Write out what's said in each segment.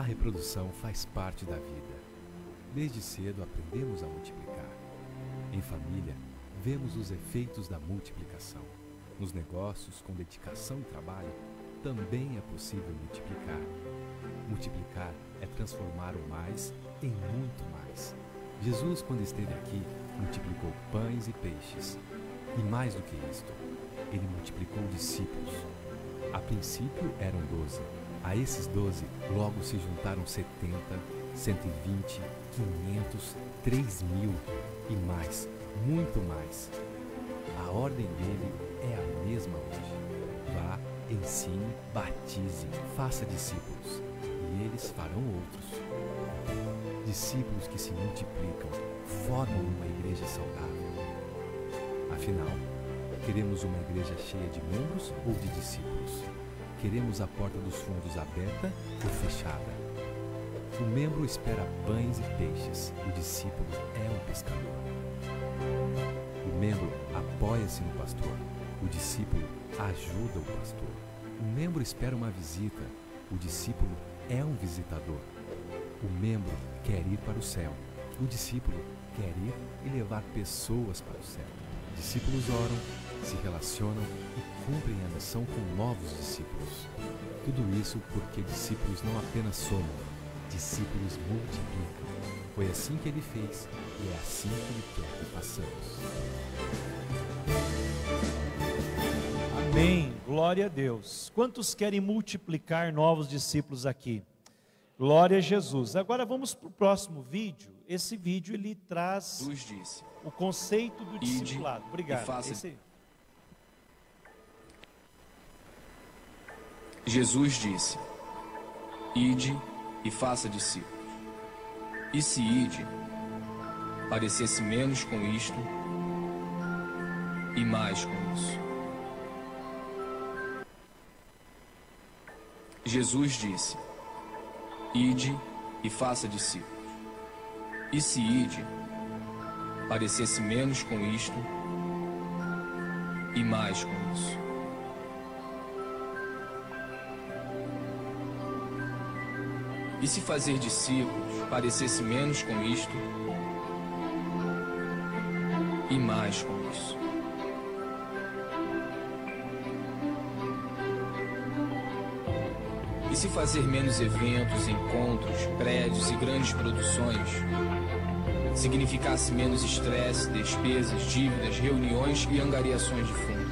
reprodução faz parte da vida. Desde cedo aprendemos a multiplicar. Em família, vemos os efeitos da multiplicação. Nos negócios, com dedicação e trabalho, também é possível multiplicar. Multiplicar é transformar o mais em muito mais. Jesus, quando esteve aqui, multiplicou pães e peixes. E mais do que isto, ele multiplicou discípulos. A princípio eram 12. A esses 12, logo se juntaram 70, 120, 500, 3.000 e mais, muito mais. A ordem dele é a mesma hoje. Vá, ensine, batize, faça discípulos, e eles farão outros. Discípulos que se multiplicam formam uma igreja saudável. Afinal, queremos uma igreja cheia de membros ou de discípulos? Queremos a porta dos fundos aberta ou fechada? O membro espera pães e peixes, o discípulo é um pescador. O membro apoia-se no pastor, o discípulo ajuda o pastor. O membro espera uma visita, o discípulo é um visitador. O membro quer ir para o céu, o discípulo quer ir e levar pessoas para o céu. Discípulos oram, se relacionam e cumprem a missão com novos discípulos. Tudo isso porque discípulos não apenas somam, discípulos multiplicam. Foi assim que ele fez e é assim que ele quer que façamos. Amém. Glória a Deus. Quantos querem multiplicar novos discípulos aqui? Glória a Jesus. Agora vamos para o próximo vídeo. Esse vídeo ele traz o conceito do discipulado. Obrigado. Jesus disse: ide e faça discípulos. E se ide parecesse menos com isto e mais com isso. Jesus disse: ide e faça discípulos. E se ide parecesse menos com isto e mais com isso. E se fazer discípulos parecesse menos com isto e mais com isso. E se fazer menos eventos, encontros, prédios e grandes produções significasse menos estresse, despesas, dívidas, reuniões e angariações de fundo,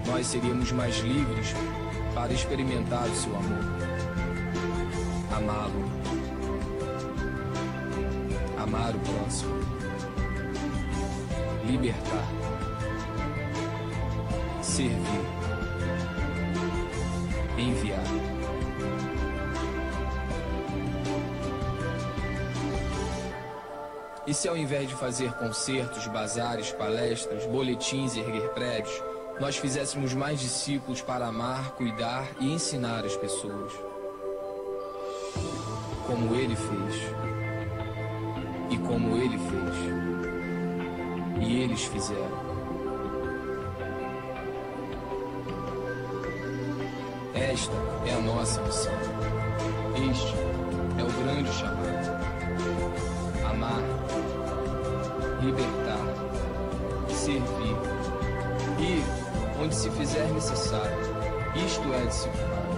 nós seríamos mais livres para experimentar o seu amor, amá-lo, amar o próximo, libertar, servir, enviar. E se ao invés de fazer concertos, bazares, palestras, boletins e erguer prédios, nós fizéssemos mais discípulos para amar, cuidar e ensinar as pessoas? Como ele fez, e como ele fez, e eles fizeram. Esta é a nossa missão. Este é o grande chamado. Amar, libertar, servir, ir onde se fizer necessário. Isto é discipulado.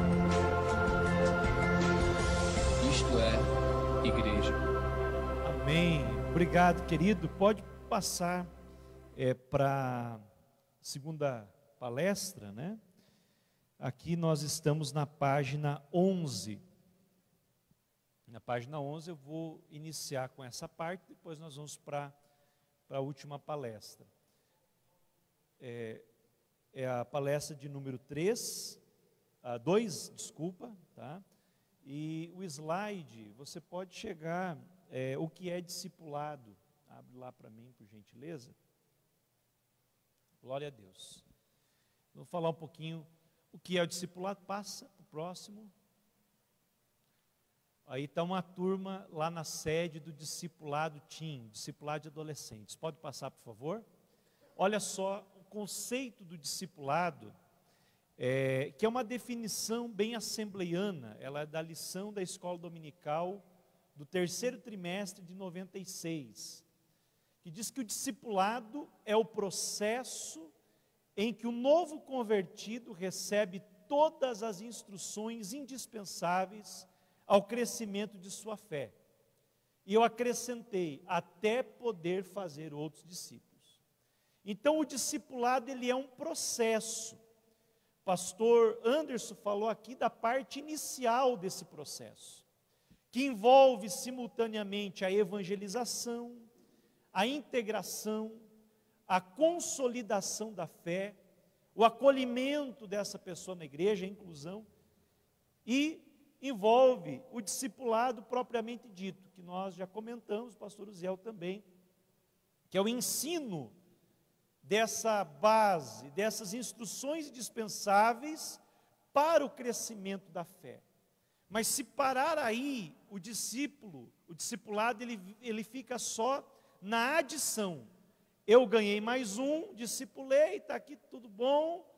Isto é igreja. Amém. Obrigado, querido. Pode passar para a segunda palestra, né? Aqui nós estamos na página 11. Na página 11 eu vou iniciar com essa parte, depois nós vamos para a última palestra. É a palestra de número 2, desculpa, tá? E o slide, você pode chegar, o que é discipulado. Abre lá para mim, por gentileza. Glória a Deus. Vou falar um pouquinho o que é o discipulado. Passa para o próximo. Aí está uma turma lá na sede do discipulado Team, discipulado de adolescentes. Pode passar, por favor? Olha só, o conceito do discipulado que é uma definição bem assembleiana, ela é da lição da escola dominical do terceiro trimestre de 96, que diz que o discipulado é o processo em que o novo convertido recebe todas as instruções indispensáveis ao crescimento de sua fé. E eu acrescentei, até poder fazer outros discípulos. Então o discipulado, ele é um processo. O pastor Anderson falou aqui da parte inicial desse processo, que envolve simultaneamente a evangelização, a integração, a consolidação da fé, o acolhimento dessa pessoa na igreja, a inclusão, e envolve o discipulado propriamente dito, que nós já comentamos, o pastor Uziel também, que é o ensino dessa base, dessas instruções indispensáveis para o crescimento da fé. Mas se parar aí, o discipulado, ele fica só na adição. Eu ganhei mais um, discipulei, está aqui tudo bom,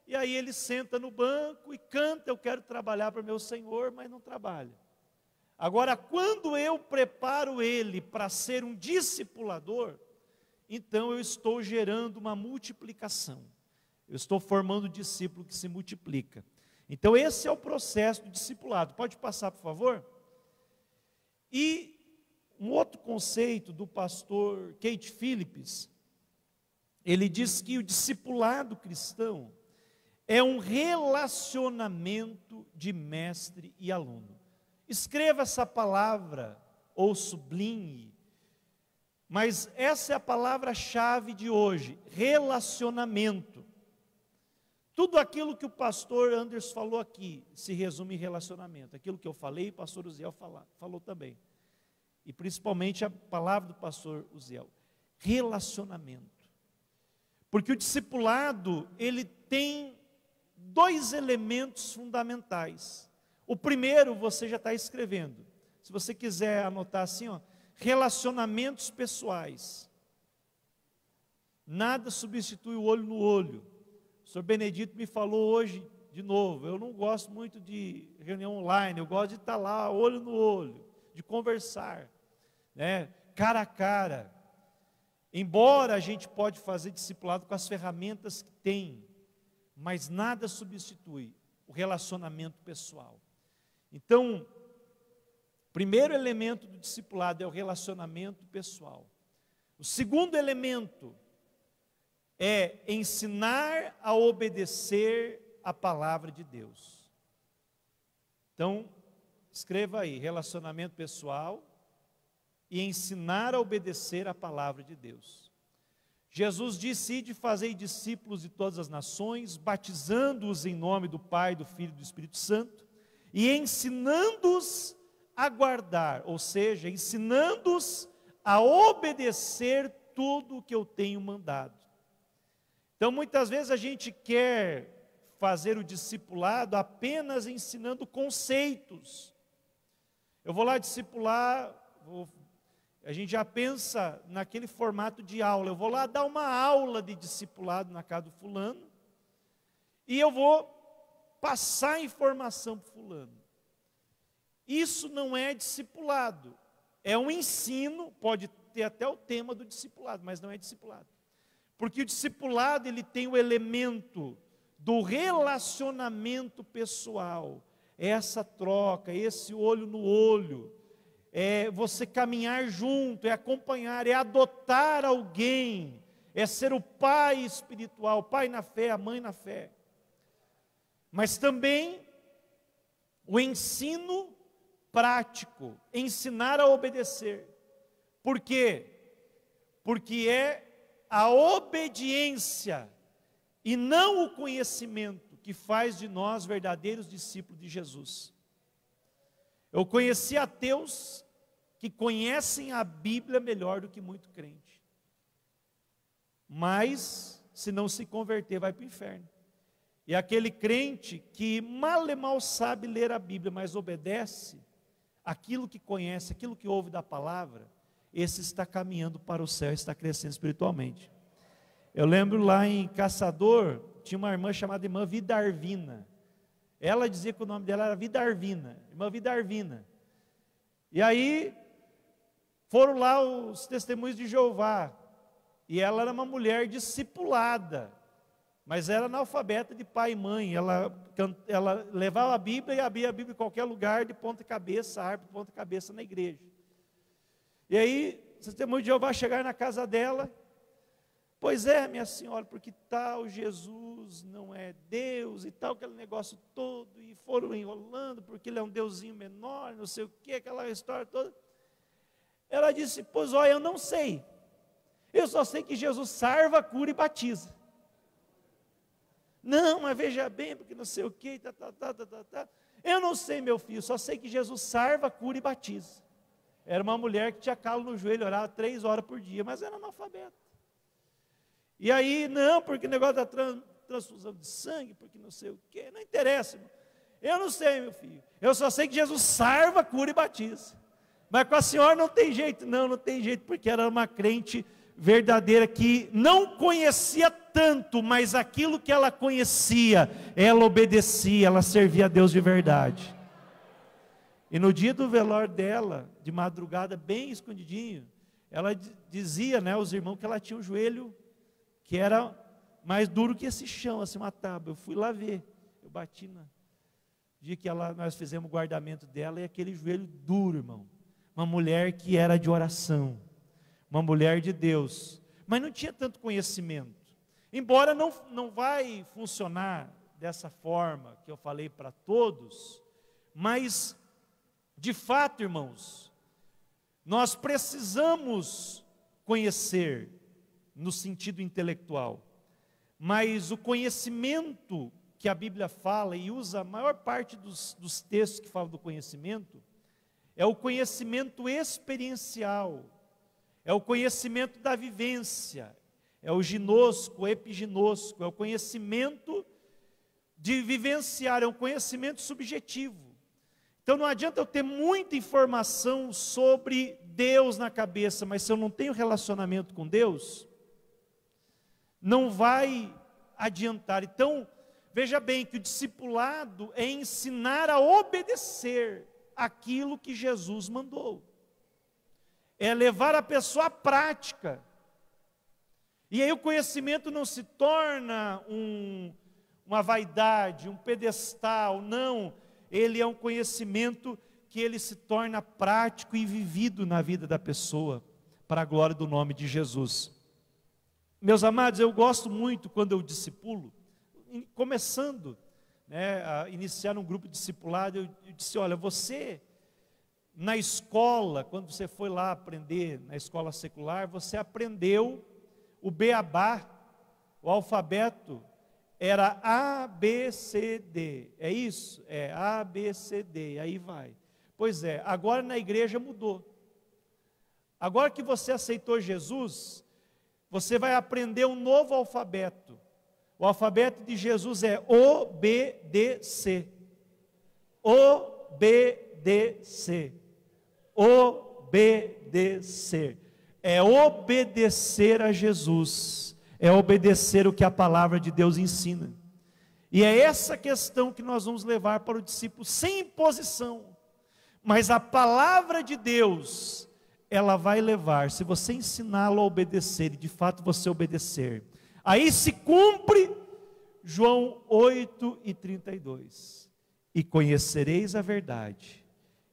e aí ele senta no banco e canta, eu quero trabalhar para o meu Senhor, mas não trabalha. Agora, quando eu preparo ele para ser um discipulador, então eu estou gerando uma multiplicação, eu estou formando um discípulo que se multiplica. Então esse é o processo do discipulado. Pode passar, por favor? E um outro conceito do pastor Kate Phillips, ele diz que o discipulado cristão é um relacionamento de mestre e aluno. Escreva essa palavra, ou sublinhe, mas essa é a palavra-chave de hoje, relacionamento. Tudo aquilo que o pastor Anderson falou aqui, se resume em relacionamento. Aquilo que eu falei, o pastor Uziel falou também. E principalmente a palavra do pastor Uziel, relacionamento. Porque o discipulado, ele tem dois elementos fundamentais. O primeiro, você já está escrevendo. Se você quiser anotar assim, ó, relacionamentos pessoais. Nada substitui o olho no olho. O senhor Benedito me falou hoje, de novo, eu não gosto muito de reunião online, eu gosto de estar lá, olho no olho, de conversar, né, cara a cara. Embora a gente pode fazer discipulado com as ferramentas que tem, mas nada substitui o relacionamento pessoal. Então, o primeiro elemento do discipulado é o relacionamento pessoal. O segundo elemento é ensinar a obedecer a palavra de Deus. Então, escreva aí, relacionamento pessoal e ensinar a obedecer a palavra de Deus. Jesus disse: ide fazei discípulos de todas as nações, batizando-os em nome do Pai, do Filho e do Espírito Santo, e ensinando-os a guardar, ou seja, ensinando-os a obedecer tudo o que eu tenho mandado. Então, muitas vezes a gente quer fazer o discipulado apenas ensinando conceitos. Eu vou lá discipular, a gente já pensa naquele formato de aula. Eu vou lá dar uma aula de discipulado na casa do fulano, e eu vou passar informação para o fulano. Isso não é discipulado, é um ensino, pode ter até o tema do discipulado, mas não é discipulado. Porque o discipulado, ele tem o elemento do relacionamento pessoal, é essa troca, esse olho no olho, é você caminhar junto, é acompanhar, é adotar alguém, é ser o pai espiritual, o pai na fé, a mãe na fé. Mas também o ensino prático, ensinar a obedecer. Por quê? Porque é a obediência e não o conhecimento que faz de nós verdadeiros discípulos de Jesus. Eu conheci ateus que conhecem a Bíblia melhor do que muito crente, mas se não se converter vai para o inferno. E aquele crente que mal e mal sabe ler a Bíblia, mas obedece aquilo que conhece, aquilo que ouve da palavra, esse está caminhando para o céu, está crescendo espiritualmente. Eu lembro lá em Caçador, tinha uma irmã chamada irmã Vidarvina. Ela dizia que o nome dela era Vidarvina, irmã Vidarvina. E aí, foram lá os testemunhos de Jeová, e ela era uma mulher discipulada, mas era analfabeta de pai e mãe. Ela levava a Bíblia e abria a Bíblia em qualquer lugar, de ponta cabeça, harpa de ponta cabeça na igreja. E aí, os testemunhos de Jeová chegaram na casa dela. Pois é, minha senhora, porque tal Jesus não é Deus e tal, aquele negócio todo, e foram enrolando, porque ele é um deusinho menor, não sei o que, aquela história toda. Ela disse, pois olha, eu não sei, eu só sei que Jesus salva, cura e batiza. Não, mas veja bem, porque não sei o que, eu não sei, meu filho, só sei que Jesus salva, cura e batiza. Era uma mulher que tinha calo no joelho, orava 3 horas por dia, mas era analfabeta. E aí, não, porque o negócio da transfusão de sangue, porque não sei o quê, não interessa, irmão. Eu não sei, meu filho, eu só sei que Jesus salva, cura e batiza. Mas com a senhora não tem jeito, não tem jeito, porque ela era uma crente verdadeira, que não conhecia tanto, mas aquilo que ela conhecia, ela obedecia, ela servia a Deus de verdade. E no dia do velório dela, de madrugada, bem escondidinho, ela dizia, né, aos irmãos, que ela tinha o joelho que era mais duro que esse chão, assim, uma tábua. Eu fui lá ver, eu bati no dia que nós fizemos o guardamento dela, e aquele joelho duro, irmão. Uma mulher que era de oração, uma mulher de Deus, mas não tinha tanto conhecimento. Embora não vai funcionar dessa forma que eu falei para todos, mas, de fato, irmãos, nós precisamos conhecer, no sentido intelectual, mas o conhecimento que a Bíblia fala, e usa a maior parte dos textos que falam do conhecimento, é o conhecimento experiencial, é o conhecimento da vivência, é o ginosco, o epiginosco, é o conhecimento de vivenciar, é um conhecimento subjetivo. Então não adianta eu ter muita informação sobre Deus na cabeça, mas se eu não tenho relacionamento com Deus, não vai adiantar. Então, veja bem que o discipulado é ensinar a obedecer aquilo que Jesus mandou. É levar a pessoa à prática. E aí o conhecimento não se torna uma vaidade, um pedestal, não. Ele é um conhecimento que ele se torna prático e vivido na vida da pessoa, para a glória do nome de Jesus. Meus amados, eu gosto muito quando eu discipulo, começando, né, a iniciar um grupo discipulado, eu disse, olha, você, na escola, quando você foi lá aprender, na escola secular, você aprendeu o beabá, o alfabeto, era A, B, C, D, é isso? É A, B, C, D, aí vai. Pois é, agora na igreja mudou. Agora que você aceitou Jesus, você vai aprender um novo alfabeto. O alfabeto de Jesus é obedecer. Obedecer. Obedecer. É obedecer a Jesus. É obedecer o que a palavra de Deus ensina. E é essa questão que nós vamos levar para o discípulo, sem imposição. Mas a palavra de Deus, ela vai levar, se você ensiná-lo a obedecer, e de fato você obedecer, aí se cumpre João 8:32, e conhecereis a verdade,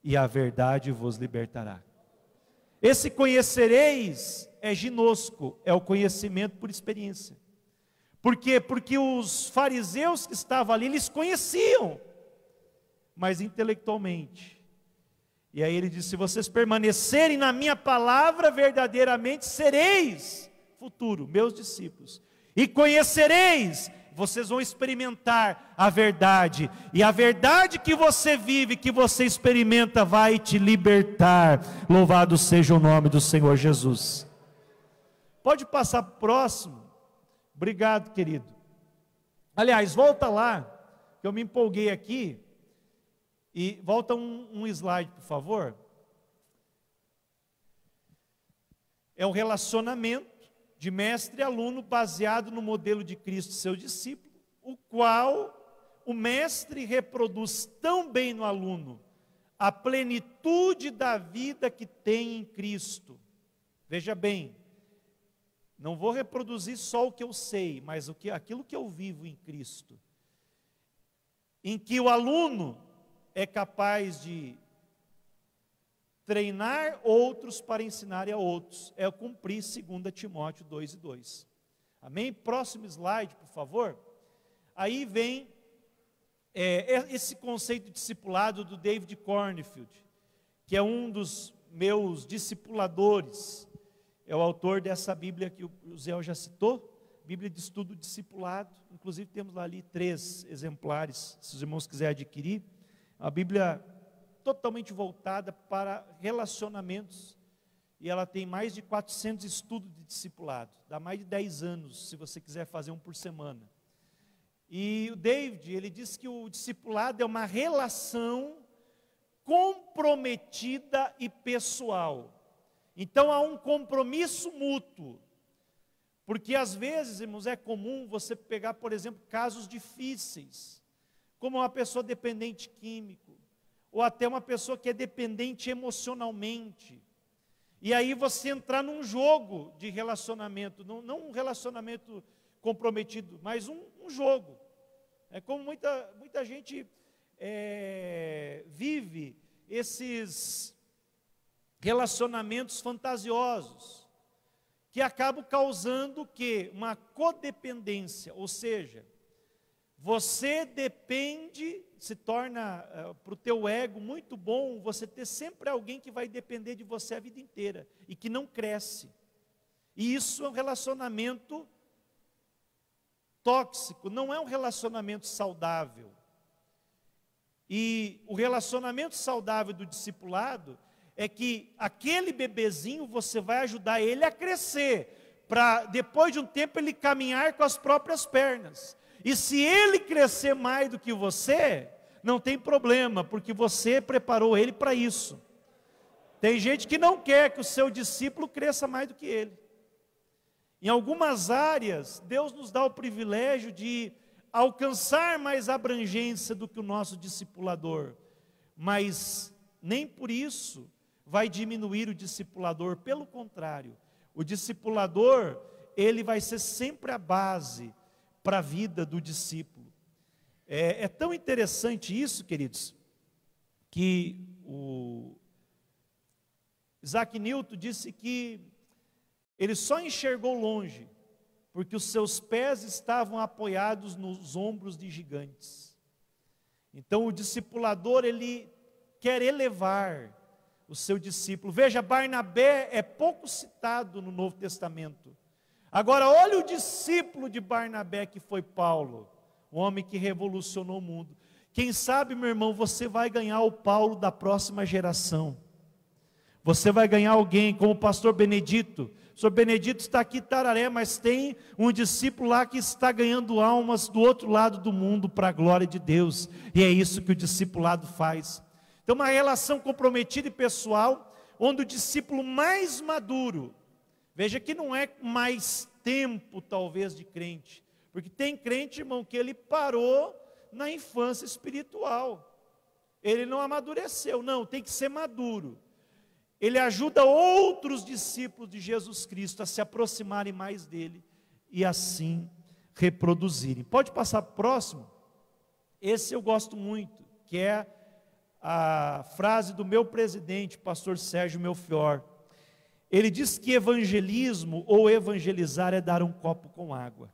e a verdade vos libertará. Esse conhecereis é ginosco, é o conhecimento por experiência. Por quê? Porque os fariseus que estavam ali, eles conheciam, mas intelectualmente. E aí ele diz, se vocês permanecerem na minha palavra, verdadeiramente sereis, futuro, meus discípulos, e conhecereis, vocês vão experimentar a verdade, e a verdade que você vive, que você experimenta, vai te libertar. Louvado seja o nome do Senhor Jesus. Pode passar para o próximo. Obrigado, querido. Aliás, volta lá, que eu me empolguei aqui. E volta um slide, por favor. É um relacionamento de mestre e aluno baseado no modelo de Cristo e seu discípulo. o qual o mestre reproduz tão bem no aluno a plenitude da vida que tem em Cristo. Veja bem, não vou reproduzir só o que eu sei, mas aquilo que eu vivo em Cristo, em que o aluno é capaz de treinar outros para ensinarem a outros, é cumprir 2 Timóteo 2:2. Amém? Próximo slide, por favor. Aí vem esse conceito de discipulado do David Cornfield, que é um dos meus discipuladores, é o autor dessa Bíblia que o Zé já citou, Bíblia de Estudo Discipulado. Inclusive temos lá ali 3 exemplares, se os irmãos quiserem adquirir. A Bíblia totalmente voltada para relacionamentos, e ela tem mais de 400 estudos de discipulado, dá mais de 10 anos, se você quiser fazer um por semana. E o David, ele diz que o discipulado é uma relação comprometida e pessoal. Então há um compromisso mútuo, porque às vezes, irmãos, é comum você pegar, por exemplo, casos difíceis, como uma pessoa dependente químico, ou até uma pessoa que é dependente emocionalmente, e aí você entrar num jogo de relacionamento, não um relacionamento comprometido, mas um jogo. É como muita gente vive esses relacionamentos fantasiosos, que acabam causando o quê? Uma codependência, ou seja, você depende, se torna para o teu ego muito bom, você ter sempre alguém que vai depender de você a vida inteira, e que não cresce, e isso é um relacionamento tóxico, não é um relacionamento saudável. E o relacionamento saudável do discipulado é que aquele bebezinho você vai ajudar ele a crescer, para depois de um tempo ele caminhar com as próprias pernas. E se ele crescer mais do que você, não tem problema, porque você preparou ele para isso. Tem gente que não quer que o seu discípulo cresça mais do que ele. Em algumas áreas, Deus nos dá o privilégio de alcançar mais abrangência do que o nosso discipulador, mas nem por isso vai diminuir o discipulador, pelo contrário, o discipulador, ele vai ser sempre a base para a vida do discípulo. É tão interessante isso, queridos, que o Isaac Newton disse que ele só enxergou longe, porque os seus pés estavam apoiados nos ombros de gigantes. Então o discipulador, ele quer elevar o seu discípulo. Veja, Barnabé é pouco citado no Novo Testamento. Agora olha o discípulo de Barnabé, que foi Paulo, o homem que revolucionou o mundo. Quem sabe, meu irmão, você vai ganhar o Paulo da próxima geração. Você vai ganhar alguém como o pastor Benedito. O pastor Benedito está aqui em Tararé, mas tem um discípulo lá que está ganhando almas do outro lado do mundo para a glória de Deus. E é isso que o discipulado faz. Então, uma relação comprometida e pessoal, onde o discípulo mais maduro, veja que não é mais tempo talvez de crente, porque tem crente, irmão, que ele parou na infância espiritual, ele não amadureceu, não, tem que ser maduro. Ele ajuda outros discípulos de Jesus Cristo a se aproximarem mais dele e assim reproduzirem. Pode passar para o próximo? Esse eu gosto muito, que é a frase do meu presidente, pastor Sérgio Melfior. Ele diz que evangelismo ou evangelizar é dar um copo com água.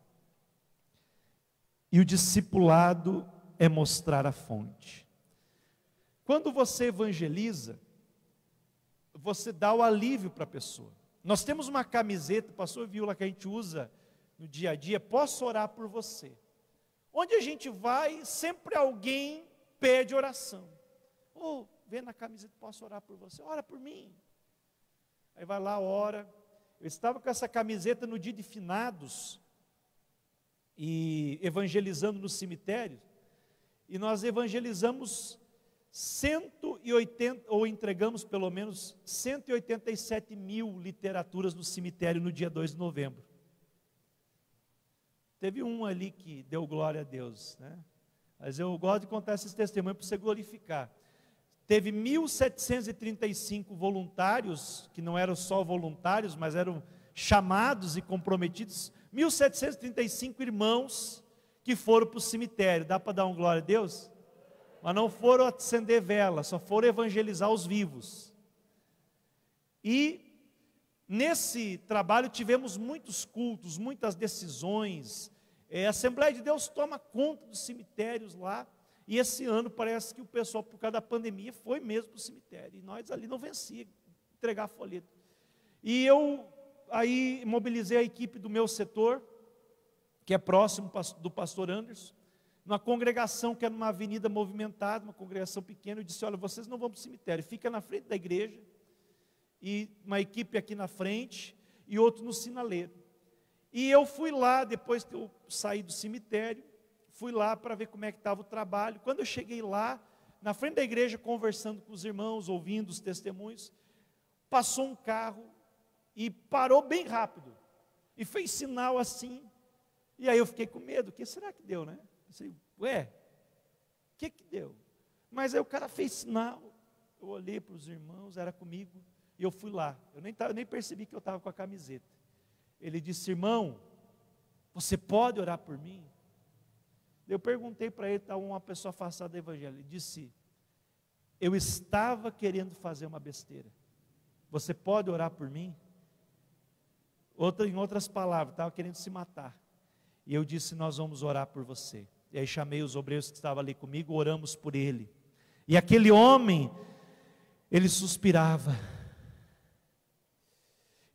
E o discipulado é mostrar a fonte. Quando você evangeliza, você dá o alívio para a pessoa. Nós temos uma camiseta, o pastor viu lá, que a gente usa no dia a dia, posso orar por você. Onde a gente vai, sempre alguém pede oração. Vê na camiseta, posso orar por você? Ora por mim. Aí vai lá, ora. Eu estava com essa camiseta no dia de finados, e evangelizando no cemitério, e nós evangelizamos 180, ou entregamos pelo menos 187 mil literaturas no cemitério no dia 2 de novembro. teve um ali que deu glória a Deus, né? Mas eu gosto de contar esses testemunhos para você glorificar. Teve 1.735 voluntários, que não eram só voluntários, mas eram chamados e comprometidos, 1.735 irmãos que foram para o cemitério. Dá para dar um glória a Deus? Mas não foram acender vela, só foram evangelizar os vivos. E nesse trabalho tivemos muitos cultos, muitas decisões. A Assembleia de Deus toma conta dos cemitérios lá. E esse ano parece que o pessoal, por causa da pandemia, foi mesmo para o cemitério. E nós ali não vencia entregar folheto. E eu aí mobilizei a equipe do meu setor, que é próximo do pastor Anderson, numa congregação que era numa avenida movimentada, uma congregação pequena. Eu disse: olha, vocês não vão para o cemitério, fica na frente da igreja, e uma equipe aqui na frente, e outro no sinaleiro. E eu fui lá, depois que eu saí do cemitério, fui lá para ver como é que estava o trabalho. Quando eu cheguei lá, na frente da igreja, conversando com os irmãos, ouvindo os testemunhos, passou um carro e parou bem rápido, e fez sinal assim, e aí eu fiquei com medo. O que será que deu, né? Pensei, ué, o que deu? Mas aí o cara fez sinal, eu olhei para os irmãos, era comigo, e eu fui lá. Eu nem percebi que eu estava com a camiseta. Ele disse: irmão, você pode orar por mim? Eu perguntei para ele, estava uma pessoa afastada do evangelho. Ele disse: eu estava querendo fazer uma besteira, você pode orar por mim? Em outras palavras, estava querendo se matar. E eu disse: nós vamos orar por você. E aí chamei os obreiros que estavam ali comigo, oramos por ele. E aquele homem, ele suspirava.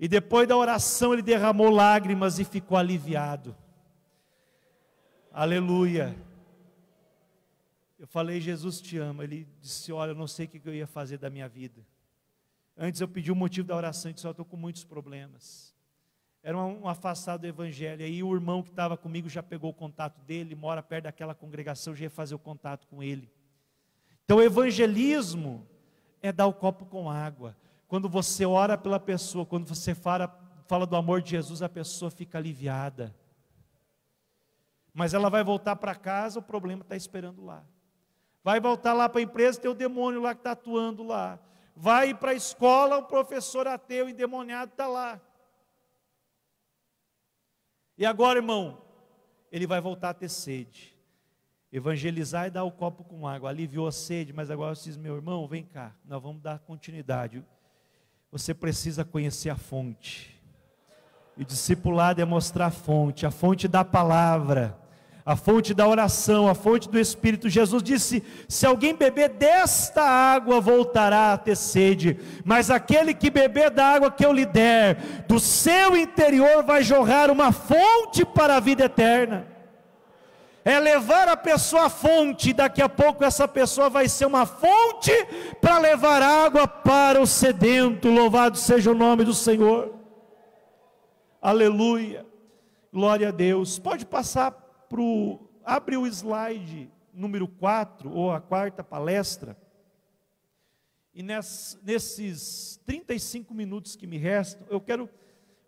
E depois da oração ele derramou lágrimas e ficou aliviado. Aleluia. Eu falei: Jesus te ama. Ele disse: olha, eu não sei o que eu ia fazer da minha vida. Antes eu pedi o motivo da oração e disse: eu estou com muitos problemas. Era um afastado do evangelho. Aí o irmão que estava comigo já pegou o contato dele, mora perto daquela congregação, já ia fazer o contato com ele. Então o evangelismo é dar o copo com água. Quando você ora pela pessoa, quando você fala do amor de Jesus, a pessoa fica aliviada. Mas ela vai voltar para casa, o problema está esperando lá. Vai voltar lá para a empresa, tem o demônio lá que está atuando lá. Vai para a escola, o professor ateu endemoniado está lá. E agora, irmão, ele vai voltar a ter sede. Evangelizar e dar o copo com água. Aliviou a sede, mas agora você diz: meu irmão, vem cá, nós vamos dar continuidade. Você precisa conhecer a fonte. E discipulado é mostrar a fonte da palavra, a fonte da oração, a fonte do Espírito. Jesus disse: se alguém beber desta água, voltará a ter sede, mas aquele que beber da água que eu lhe der, do seu interior vai jorrar uma fonte para a vida eterna. É levar a pessoa à fonte, e daqui a pouco essa pessoa vai ser uma fonte para levar água para o sedento. Louvado seja o nome do Senhor. Aleluia, glória a Deus. Pode passar abre o slide número 4, ou a quarta palestra. E nesses 35 minutos que me restam, eu quero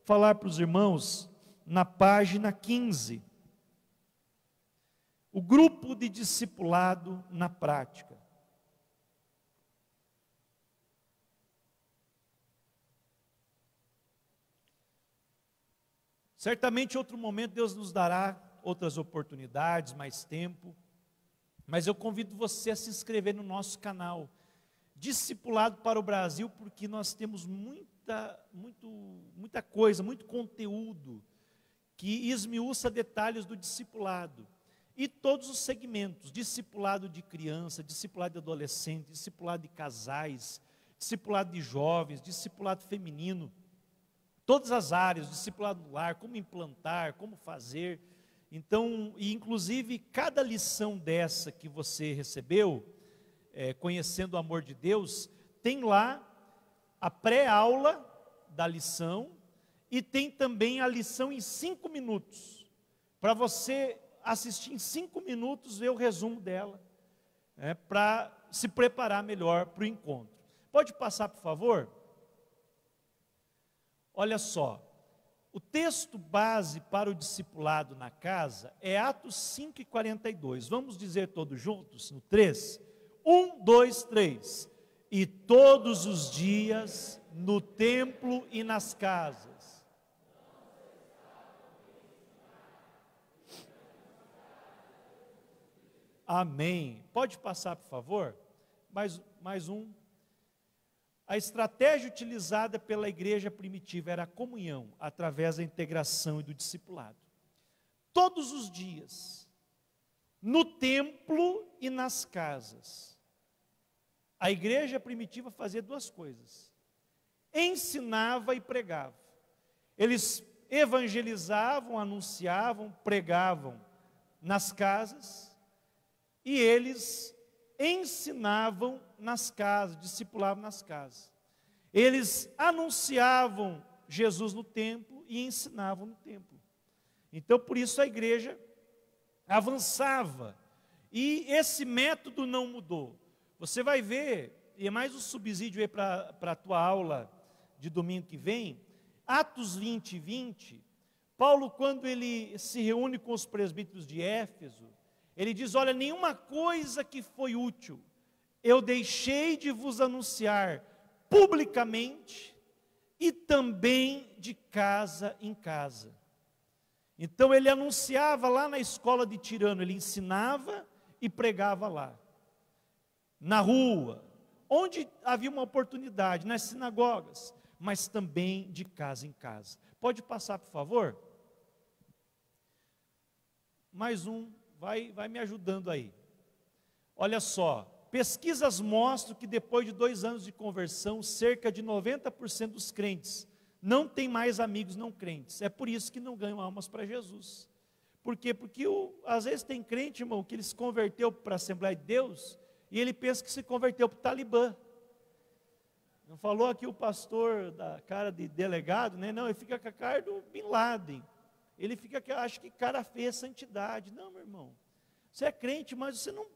falar para os irmãos na página 15. O grupo de discipulado na prática. Certamente, em outro momento, Deus nos dará outras oportunidades, mais tempo. Mas eu convido você a se inscrever no nosso canal, Discipulado para o Brasil, porque nós temos muita coisa, muito conteúdo, que esmiuça detalhes do discipulado. E todos os segmentos: discipulado de criança, discipulado de adolescente, discipulado de casais, discipulado de jovens, discipulado feminino. Todas as áreas, discipulado no lar, como implantar, como fazer. Então, e inclusive, cada lição dessa que você recebeu, conhecendo o amor de Deus, tem lá a pré-aula da lição, e tem também a lição em 5 minutos, para você assistir em 5 minutos, ver o resumo dela, para se preparar melhor para o encontro. Pode passar, por favor? Olha só, O texto base para o discipulado na casa é Atos 5:42. Vamos dizer todos juntos, no 3? 1, 2, 3. E todos os dias, no templo e nas casas. Amém. Pode passar, por favor? Mais um. A estratégia utilizada pela igreja primitiva era a comunhão, através da integração e do discipulado. Todos os dias, no templo e nas casas. A igreja primitiva fazia duas coisas: ensinava e pregava. Eles evangelizavam, anunciavam, pregavam nas casas, e eles ensinavam nas casas, discipulavam nas casas. Eles anunciavam Jesus no templo e ensinavam no templo. Então, por isso a igreja avançava. E esse método não mudou. Você vai ver, e é mais um subsídio aí para a tua aula de domingo que vem, Atos 20:20, Paulo, quando ele se reúne com os presbíteros de Éfeso, ele diz: olha, nenhuma coisa que foi útil eu deixei de vos anunciar publicamente e também de casa em casa. Então ele anunciava lá na escola de Tirano, ele ensinava e pregava lá, na rua, onde havia uma oportunidade, nas sinagogas, mas também de casa em casa. Pode passar, por favor? Mais um, vai me ajudando aí. Olha só, pesquisas mostram que depois de 2 anos de conversão, cerca de 90% dos crentes não tem mais amigos não crentes. É por isso que não ganham almas para Jesus. Por quê? Porque às vezes tem crente, irmão, que ele se converteu para a Assembleia de Deus e ele pensa que se converteu para o Talibã. Não falou aqui o pastor da cara de delegado, né? Não, ele fica com a cara do Bin Laden. Ele fica, acha que cara feia é santidade. Não, meu irmão, você é crente, mas você não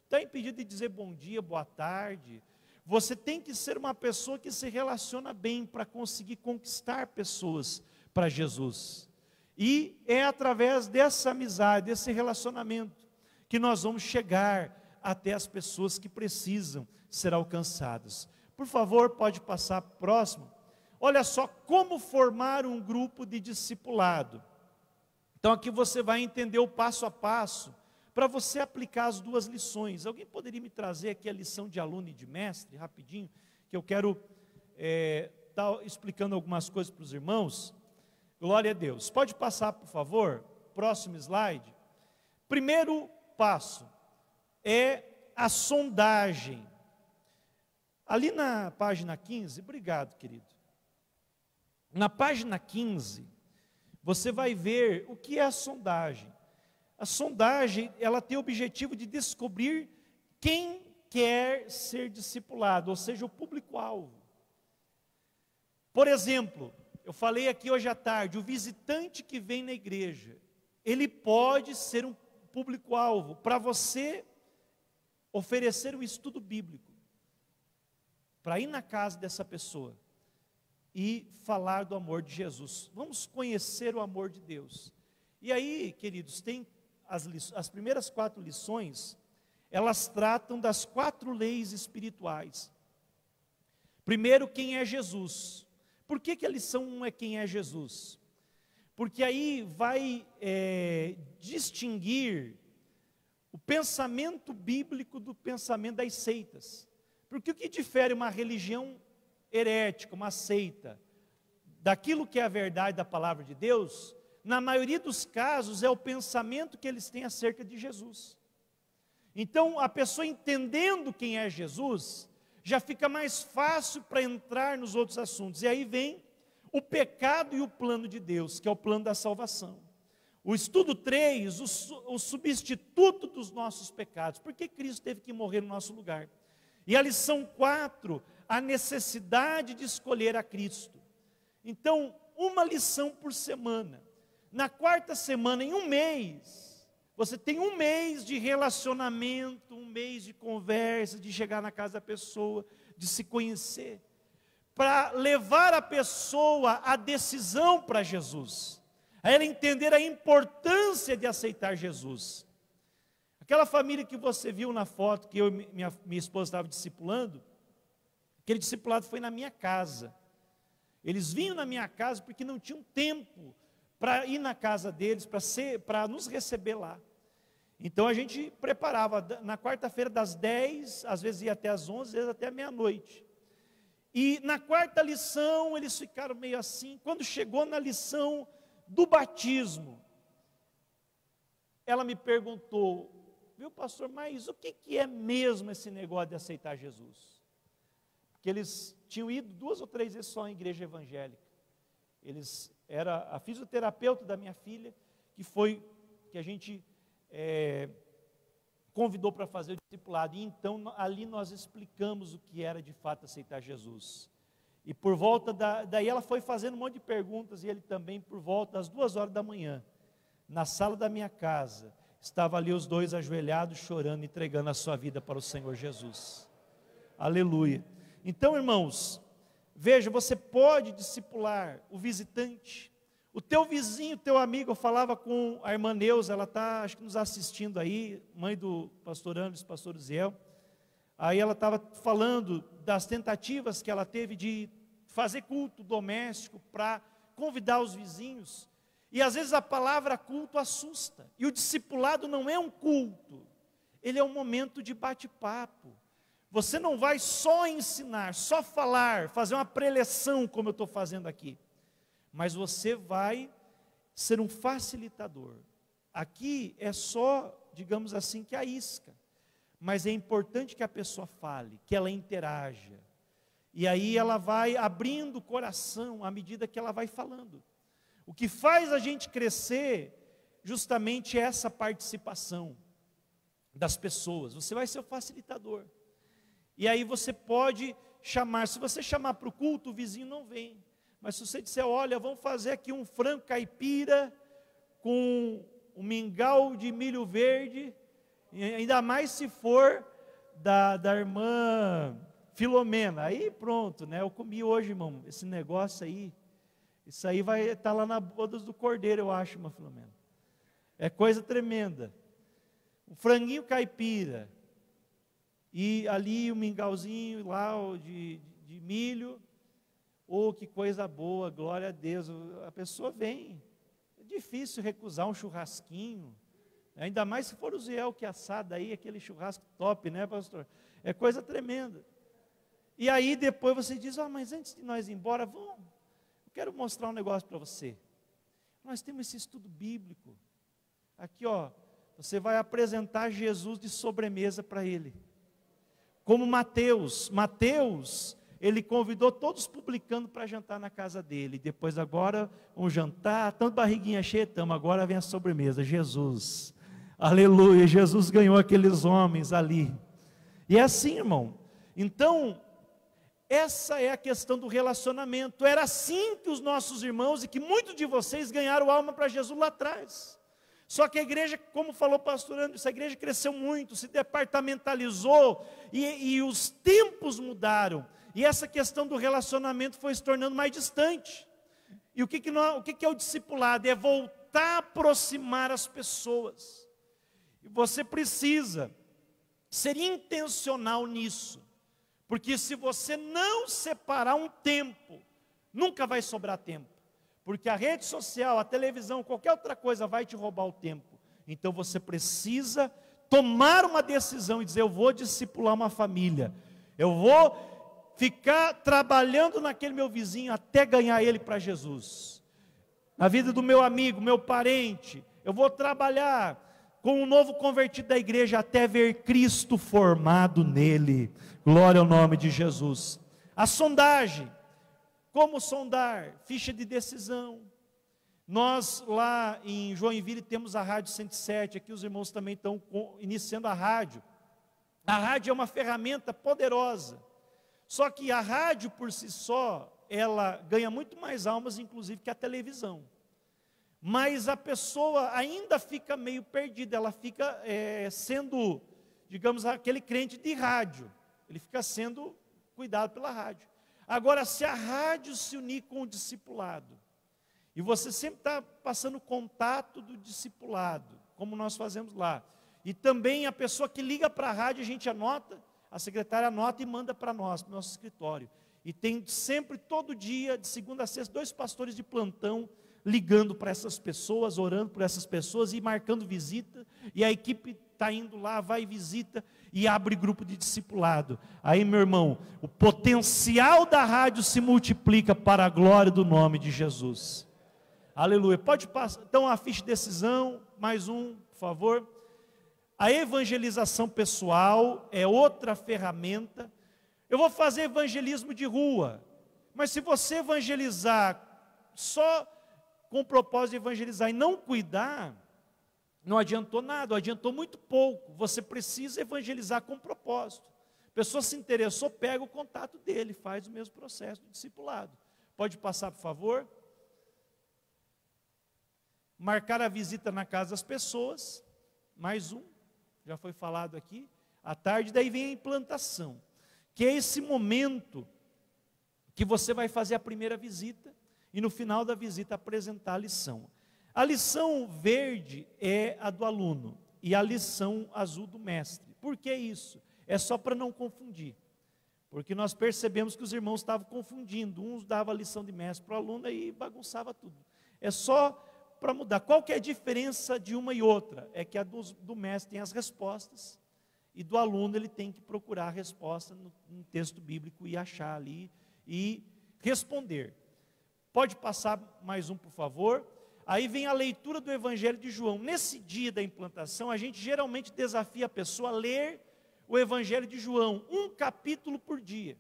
está impedido de dizer bom dia, boa tarde. Você tem que ser uma pessoa que se relaciona bem para conseguir conquistar pessoas para Jesus. E é através dessa amizade, desse relacionamento, que nós vamos chegar até as pessoas que precisam ser alcançadas. Por favor, pode passar para o próximo. Olha só como formar um grupo de discipulado. Então aqui você vai entender o passo a passo, para você aplicar as 2 lições. Alguém poderia me trazer aqui a lição de aluno e de mestre, rapidinho, que eu quero estar explicando algumas coisas para os irmãos. Glória a Deus. Pode passar, por favor, próximo slide. Primeiro passo é a sondagem. Ali na página 15, obrigado, querido. Na página 15, você vai ver o que é a sondagem. A sondagem, ela tem o objetivo de descobrir quem quer ser discipulado, ou seja, o público-alvo. Por exemplo, eu falei aqui hoje à tarde, o visitante que vem na igreja, ele pode ser um público-alvo para você oferecer um estudo bíblico, para ir na casa dessa pessoa e falar do amor de Jesus. Vamos conhecer o amor de Deus. E aí, queridos, tem as primeiras 4 lições, elas tratam das 4 leis espirituais. Primeiro, quem é Jesus. Por que a lição 1 é quem é Jesus? Porque aí vai distinguir o pensamento bíblico do pensamento das seitas. Porque o que difere uma religião herética, uma seita, daquilo que é a verdade da palavra de Deus, na maioria dos casos é o pensamento que eles têm acerca de Jesus. Então, a pessoa entendendo quem é Jesus, já fica mais fácil para entrar nos outros assuntos. E aí vem o pecado e o plano de Deus, que é o plano da salvação. O estudo 3, o substituto dos nossos pecados. Por que Cristo teve que morrer no nosso lugar? E a lição 4, a necessidade de escolher a Cristo. Então, uma lição por semana. Na 4ª semana, em um mês, você tem um mês de relacionamento, um mês de conversa, de chegar na casa da pessoa, de se conhecer. para levar a pessoa à decisão para Jesus, a ela entender a importância de aceitar Jesus. Aquela família que você viu na foto, que eu e minha esposa estava discipulando, aquele discipulado foi na minha casa. Eles vinham na minha casa porque não tinham tempo para ir na casa deles, para nos receber lá. Então a gente preparava na quarta-feira das 10, às vezes ia até as 11, às vezes até a meia-noite. E na quarta lição eles ficaram meio assim. Quando chegou na lição do batismo, ela me perguntou: viu, pastor, mas o que é mesmo esse negócio de aceitar Jesus? Porque eles tinham ido 2 ou 3 vezes só em igreja evangélica. Era a fisioterapeuta da minha filha, que a gente convidou para fazer o discipulado. E então ali nós explicamos o que era de fato aceitar Jesus. E por volta daí ela foi fazendo um monte de perguntas, e ele também, por volta das 2 horas da manhã, na sala da minha casa, estavam ali os dois ajoelhados, chorando, entregando a sua vida para o Senhor Jesus. Aleluia. Então, irmãos, veja, você pode discipular o visitante, o teu vizinho, o teu amigo. Eu falava com a irmã Neuza, ela está, acho que nos assistindo aí, mãe do pastor Anderson, pastor Ziel. Aí ela estava falando das tentativas que ela teve de fazer culto doméstico para convidar os vizinhos. E às vezes a palavra culto assusta. E o discipulado não é um culto, ele é um momento de bate-papo. Você não vai só ensinar, só falar, fazer uma preleção como eu estou fazendo aqui. Mas você vai ser um facilitador. Aqui é só, digamos assim, que a isca. Mas é importante que a pessoa fale, que ela interaja. E aí ela vai abrindo o coração à medida que ela vai falando. O que faz a gente crescer justamente é essa participação das pessoas. Você vai ser o facilitador. E aí você pode chamar. Se você chamar para o culto, o vizinho não vem. Mas se você disser: olha, vamos fazer aqui um frango caipira com um mingau de milho verde, e ainda mais se for da irmã Filomena, aí pronto, né? Eu comi hoje, irmão, esse negócio aí. Isso aí vai estar lá na bodas do Cordeiro, eu acho, irmã Filomena. É coisa tremenda. O franguinho caipira, e ali o mingauzinho lá de milho. Oh, que coisa boa, glória a Deus. A pessoa vem. É difícil recusar um churrasquinho, ainda mais se for o Ziel que assado aí, aquele churrasco top, né, pastor? É coisa tremenda. E aí depois você diz: mas antes de nós ir embora, eu quero mostrar um negócio para você. Nós temos esse estudo bíblico. Aqui, você vai apresentar Jesus de sobremesa para ele. Como Mateus, ele convidou todos os publicanos para jantar na casa dele. Depois agora, um jantar, tanto barriguinha cheia, agora vem a sobremesa, Jesus. Aleluia, Jesus ganhou aqueles homens ali. E é assim, irmão. Então, essa é a questão do relacionamento. Era assim que os nossos irmãos, e que muitos de vocês ganharam alma para Jesus lá atrás. Só que a igreja, como falou o pastor Anderson, essa igreja cresceu muito, se departamentalizou, e os tempos mudaram. E essa questão do relacionamento foi se tornando mais distante. E o que é o discipulado? É voltar a aproximar as pessoas. E você precisa ser intencional nisso. Porque se você não separar um tempo, nunca vai sobrar tempo. Porque a rede social, a televisão, qualquer outra coisa vai te roubar o tempo. Então você precisa tomar uma decisão e dizer: eu vou discipular uma família. Eu vou ficar trabalhando naquele meu vizinho até ganhar ele para Jesus. Na vida do meu amigo, meu parente, eu vou trabalhar com um novo convertido da igreja até ver Cristo formado nele. Glória ao nome de Jesus. A sondagem. Como sondar? Ficha de decisão. Nós lá em Joinville temos a Rádio 107, aqui os irmãos também estão iniciando a rádio. A rádio é uma ferramenta poderosa. Só que a rádio por si só, ela ganha muito mais almas, inclusive, que a televisão. Mas a pessoa ainda fica meio perdida, ela fica sendo, digamos, aquele crente de rádio. Ele fica sendo cuidado pela rádio. Agora, se a rádio se unir com o discipulado, e você sempre está passando contato do discipulado, como nós fazemos lá, e também a pessoa que liga para a rádio, a gente anota, a secretária anota e manda para nós, para o nosso escritório. E tem sempre, todo dia, de segunda a sexta, 2 pastores de plantão, ligando para essas pessoas, orando por essas pessoas e marcando visita, e a equipe está indo lá, vai e visita, e abre grupo de discipulado. Aí, meu irmão, o potencial da rádio se multiplica para a glória do nome de Jesus. Aleluia. Pode passar, então, a ficha de decisão, mais um, por favor. A evangelização pessoal é outra ferramenta. Eu vou fazer evangelismo de rua, mas se você evangelizar só com o propósito de evangelizar e não cuidar, não adiantou nada, adiantou muito pouco. Você precisa evangelizar com propósito. A pessoa se interessou, pega o contato dele, faz o mesmo processo de discipulado. Pode passar, por favor? Marcar a visita na casa das pessoas, mais um, já foi falado aqui, à tarde, daí vem a implantação, que é esse momento que você vai fazer a primeira visita, e no final da visita apresentar a lição. A lição verde é a do aluno, e a lição azul do mestre. Por que isso? É só para não confundir, porque nós percebemos que os irmãos estavam confundindo, uns davam a lição de mestre para o aluno e bagunçava tudo. É só para mudar. Qual que é a diferença de uma e outra? É que a do mestre tem as respostas, e do aluno ele tem que procurar a resposta no texto bíblico e achar ali, e responder. Pode passar mais um, por favor? Aí vem a leitura do Evangelho de João. Nesse dia da implantação, a gente geralmente desafia a pessoa a ler o Evangelho de João, um capítulo por dia.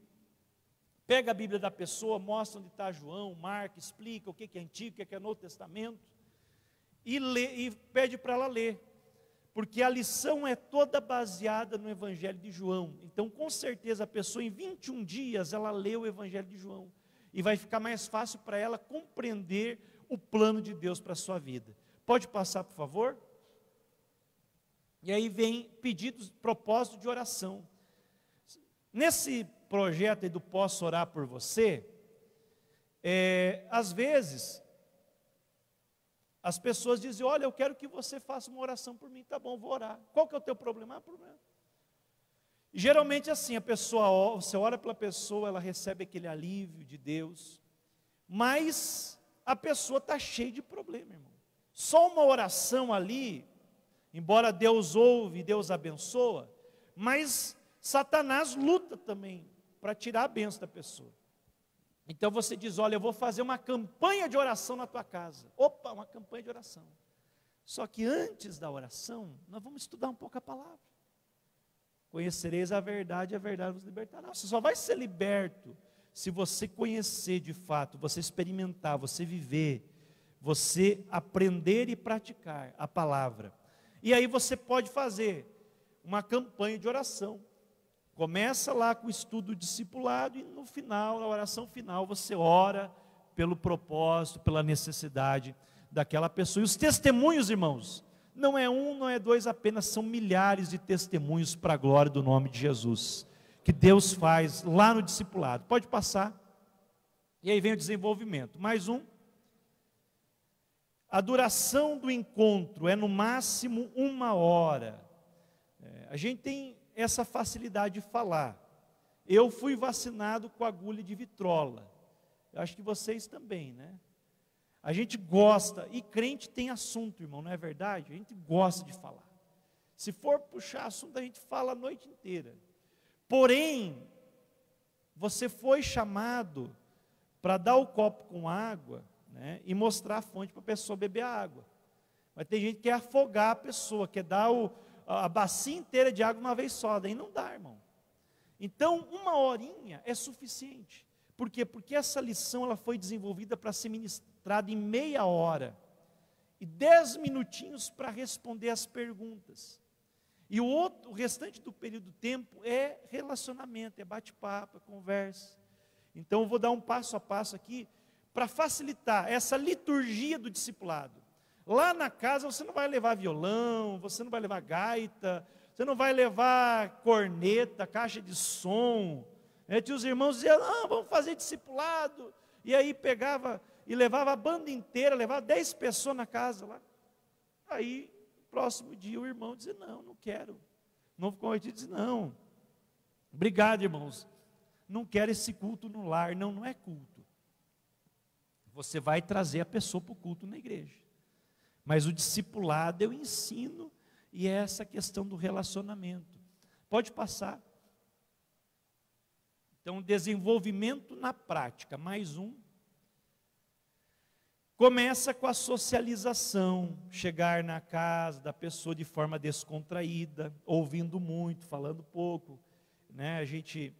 Pega a Bíblia da pessoa, mostra onde está João, marca, explica o que é Antigo, o que é Novo Testamento, e pede para ela ler, porque a lição é toda baseada no Evangelho de João. Então, com certeza, a pessoa em 21 dias, ela lê o Evangelho de João, e vai ficar mais fácil para ela compreender o plano de Deus para a sua vida. Pode passar, por favor? E aí vem pedidos, propósito de oração. Nesse projeto aí do Posso Orar por Você, às vezes, as pessoas dizem, olha, eu quero que você faça uma oração por mim. Tá bom, vou orar. Qual que é o teu problema? Problema. E geralmente assim, a pessoa, você ora pela pessoa, ela recebe aquele alívio de Deus, mas a pessoa está cheia de problema, irmão. Só uma oração ali, embora Deus ouve, Deus abençoa, mas Satanás luta também para tirar a bênção da pessoa. Então você diz, olha, eu vou fazer uma campanha de oração na tua casa. Opa, uma campanha de oração. Só que antes da oração, nós vamos estudar um pouco a palavra. Conhecereis a verdade vos libertará. Você só vai ser liberto se você conhecer de fato, você experimentar, você viver, você aprender e praticar a palavra. E aí você pode fazer uma campanha de oração. Começa lá com o estudo discipulado e no final, na oração final, você ora pelo propósito, pela necessidade daquela pessoa. E os testemunhos, irmãos, não é um, não é dois apenas, são milhares de testemunhos para a glória do nome de Jesus, que Deus faz lá no discipulado. Pode passar. E aí vem o desenvolvimento. Mais um. A duração do encontro é no máximo 1 hora. A gente tem essa facilidade de falar. Eu fui vacinado com agulha de vitrola. Eu acho que vocês também, né? A gente gosta, e crente tem assunto, irmão, não é verdade? A gente gosta de falar. Se for puxar assunto, a gente fala a noite inteira. Porém, você foi chamado para dar o copo com água, né, e mostrar a fonte para a pessoa beber a água. Mas tem gente que quer afogar a pessoa, quer dar a bacia inteira de água uma vez só, daí não dá, irmão. Então, 1 horinha é suficiente. Por quê? Porque essa lição ela foi desenvolvida para ser ministrada em meia hora. E 10 minutinhos para responder as perguntas. E o restante do período do tempo é relacionamento, é bate-papo, é conversa. Então eu vou dar um passo a passo aqui para facilitar essa liturgia do discipulado. Lá na casa você não vai levar violão, você não vai levar gaita, você não vai levar corneta, caixa de som, Tinha os irmãos que diziam, não, vamos fazer discipulado. E aí pegava e levava a banda inteira, levava 10 pessoas na casa lá. Aí, próximo dia, o irmão dizia, não quero. O novo convertido dizia, não. Obrigado, irmãos. Não quero esse culto no lar. Não é culto. Você vai trazer a pessoa para o culto na igreja. Mas o discipulado eu ensino, e é essa questão do relacionamento. Pode passar. Então, desenvolvimento na prática, mais um. Começa com a socialização, chegar na casa da pessoa de forma descontraída, ouvindo muito, falando pouco, né? A gente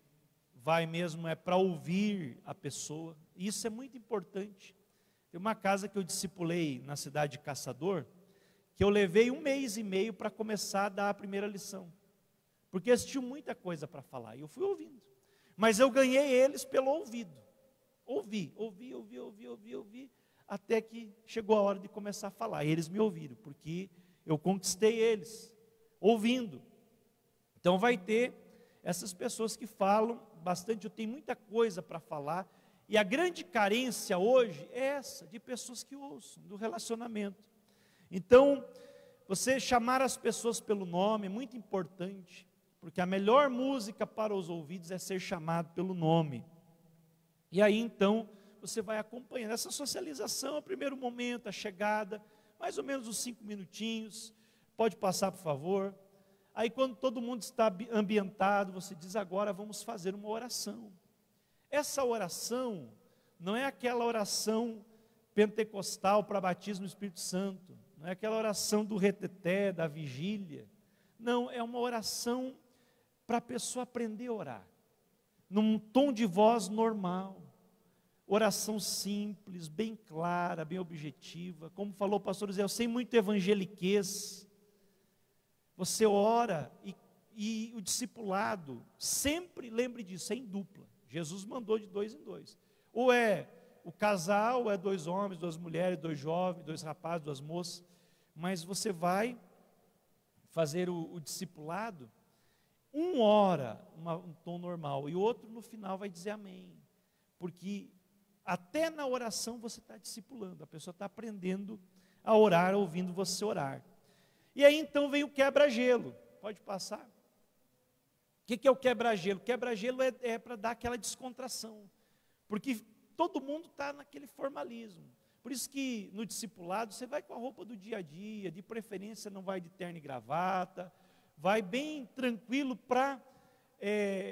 vai mesmo para ouvir a pessoa, isso é muito importante. Tem uma casa que eu discipulei na cidade de Caçador, que eu levei 1 mês e meio para começar a dar a primeira lição, porque eles tinham muita coisa para falar, e eu fui ouvindo, mas eu ganhei eles pelo ouvido, ouvi, até que chegou a hora de começar a falar, e eles me ouviram, porque eu conquistei eles, ouvindo. Então vai ter essas pessoas que falam bastante, eu tenho muita coisa para falar, e a grande carência hoje é essa, de pessoas que ouçam, do relacionamento. Então, você chamar as pessoas pelo nome é muito importante, porque a melhor música para os ouvidos é ser chamado pelo nome. E aí então, você vai acompanhando essa socialização, o primeiro momento, a chegada, mais ou menos uns 5 minutinhos, pode passar por favor. Aí quando todo mundo está ambientado, você diz, agora vamos fazer uma oração. Essa oração não é aquela oração pentecostal para batismo no Espírito Santo, não é aquela oração do reteté, da vigília, não, é uma oração para a pessoa aprender a orar, num tom de voz normal, oração simples, bem clara, bem objetiva, como falou o pastor Zé, sem muito evangeliquez. Você ora e o discipulado, sempre lembre disso, é em dupla. Jesus mandou de 2 em 2. Ou é o casal, ou é 2 homens, 2 mulheres, 2 jovens, 2 rapazes, 2 moças. Mas você vai fazer o discipulado, um ora um tom normal, e o outro no final vai dizer amém. Porque até na oração você está discipulando, a pessoa está aprendendo a orar, ouvindo você orar. E aí então vem o quebra-gelo, pode passar. O que é o quebra-gelo? Quebra-gelo é para dar aquela descontração, porque todo mundo está naquele formalismo. Por isso que no discipulado você vai com a roupa do dia a dia, de preferência não vai de terno e gravata, vai bem tranquilo para,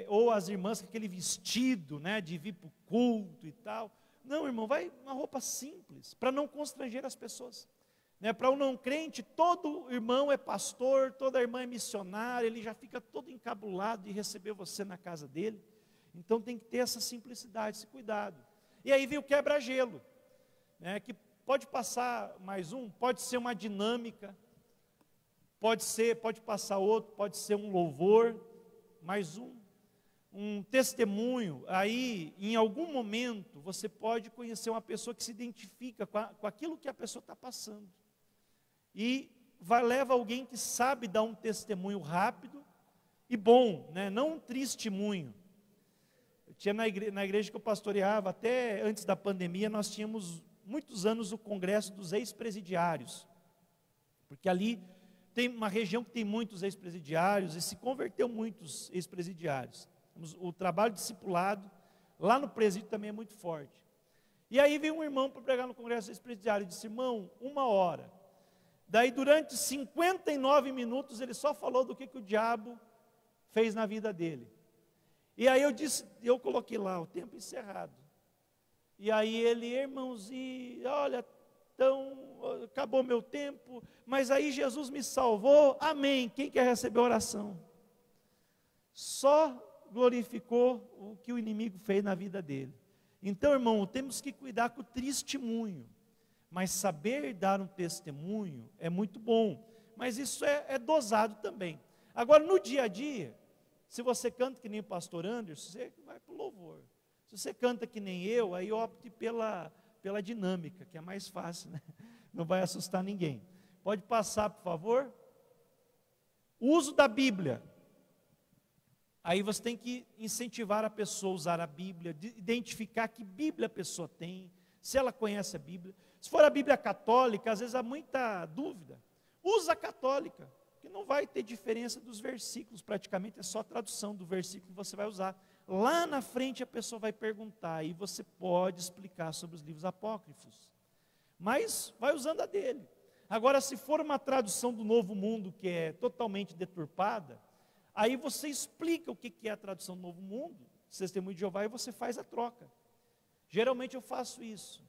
ou as irmãs com aquele vestido, né, de vir para o culto e tal. Não, irmão, vai uma roupa simples, para não constranger as pessoas. Né, para o não crente, todo irmão é pastor, toda irmã é missionária, ele já fica todo encabulado de receber você na casa dele. Então tem que ter essa simplicidade, esse cuidado. E aí vem o quebra-gelo, né, que pode passar mais um, pode ser uma dinâmica, pode passar outro, pode ser um louvor, mais um testemunho. Aí, em algum momento, você pode conhecer uma pessoa que se identifica com aquilo que a pessoa está passando. E leva alguém que sabe dar um testemunho rápido e bom, né? Não um testemunho. Eu tinha na igreja que eu pastoreava, até antes da pandemia, nós tínhamos muitos anos o congresso dos ex-presidiários, porque ali tem uma região que tem muitos ex-presidiários e se converteu muitos ex-presidiários. O trabalho discipulado lá no presídio também é muito forte. E aí veio um irmão para pregar no congresso ex-presidiário e disse, irmão, 1 hora. Daí durante 59 minutos ele só falou do que o diabo fez na vida dele. E aí eu coloquei lá o tempo encerrado. E aí ele, irmãos, olha, então acabou meu tempo, mas aí Jesus me salvou, amém. Quem quer receber a oração? Só glorificou o que o inimigo fez na vida dele. Então, irmão, temos que cuidar com o testemunho. Mas saber dar um testemunho é muito bom, mas isso é dosado também. Agora, no dia a dia, se você canta que nem o pastor Anderson, você vai para o louvor. Se você canta que nem eu, aí opte pela dinâmica, que é mais fácil, né? Não vai assustar ninguém. Pode passar, por favor. O uso da Bíblia. Aí você tem que incentivar a pessoa a usar a Bíblia, identificar que Bíblia a pessoa tem, se ela conhece a Bíblia. Se for a Bíblia católica, às vezes há muita dúvida. Usa a católica, que não vai ter diferença dos versículos, praticamente é só a tradução do versículo que você vai usar. Lá na frente a pessoa vai perguntar, e você pode explicar sobre os livros apócrifos. Mas vai usando a dele. Agora, se for uma tradução do Novo Mundo, que é totalmente deturpada, aí você explica o que é a tradução do Novo Mundo, Testemunho de Jeová, e você faz a troca. Geralmente eu faço isso.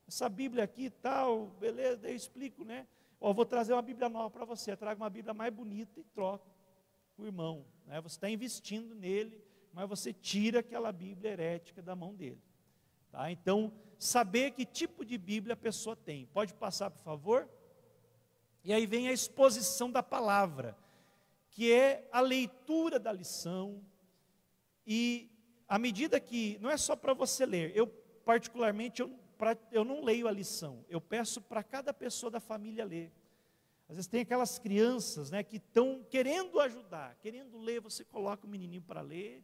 Essa Bíblia aqui e tal, beleza, daí eu explico, né? Vou trazer uma Bíblia nova para você, eu trago uma Bíblia mais bonita e troco com o irmão. Né? Você está investindo nele, mas você tira aquela Bíblia herética da mão dele. Tá? Então, saber que tipo de Bíblia a pessoa tem. Pode passar, por favor? E aí vem a exposição da palavra, que é a leitura da lição, e à medida que, não é só para você ler, eu particularmente, eu não leio a lição, eu peço para cada pessoa da família ler. Às vezes tem aquelas crianças, né, que estão querendo ajudar, querendo ler, você coloca o menininho para ler,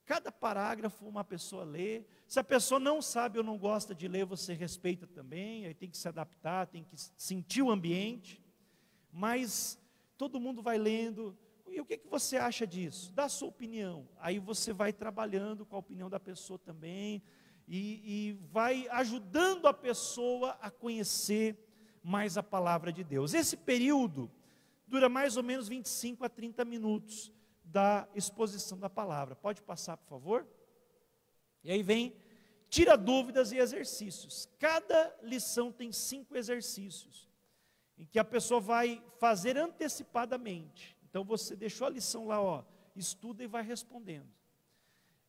cada parágrafo uma pessoa lê. Se a pessoa não sabe ou não gosta de ler, você respeita também, aí tem que se adaptar, tem que sentir o ambiente, mas todo mundo vai lendo. E o que você acha disso? Dá a sua opinião. Aí você vai trabalhando com a opinião da pessoa também, e vai ajudando a pessoa a conhecer mais a palavra de Deus. Esse período dura mais ou menos 25 a 30 minutos da exposição da palavra. Pode passar, por favor? E aí vem, tira dúvidas e exercícios. Cada lição tem 5 exercícios, em que a pessoa vai fazer antecipadamente. Então você deixou a lição lá, estuda e vai respondendo.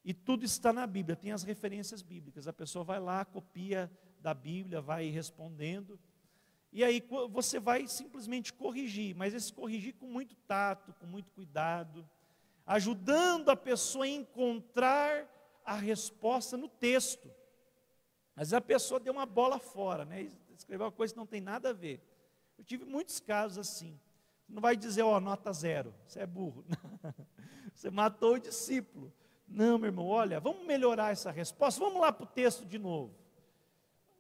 E tudo está na Bíblia, tem as referências bíblicas. A pessoa vai lá, copia da Bíblia, vai respondendo. E aí você vai simplesmente corrigir, mas esse corrigir com muito tato, com muito cuidado, ajudando a pessoa a encontrar a resposta no texto. Às vezes a pessoa deu uma bola fora, né? Escreveu uma coisa que não tem nada a ver. Eu tive muitos casos assim. Não vai dizer, nota 0, você é burro. Você matou o discípulo. Não, meu irmão, olha, vamos melhorar essa resposta, vamos lá para o texto de novo.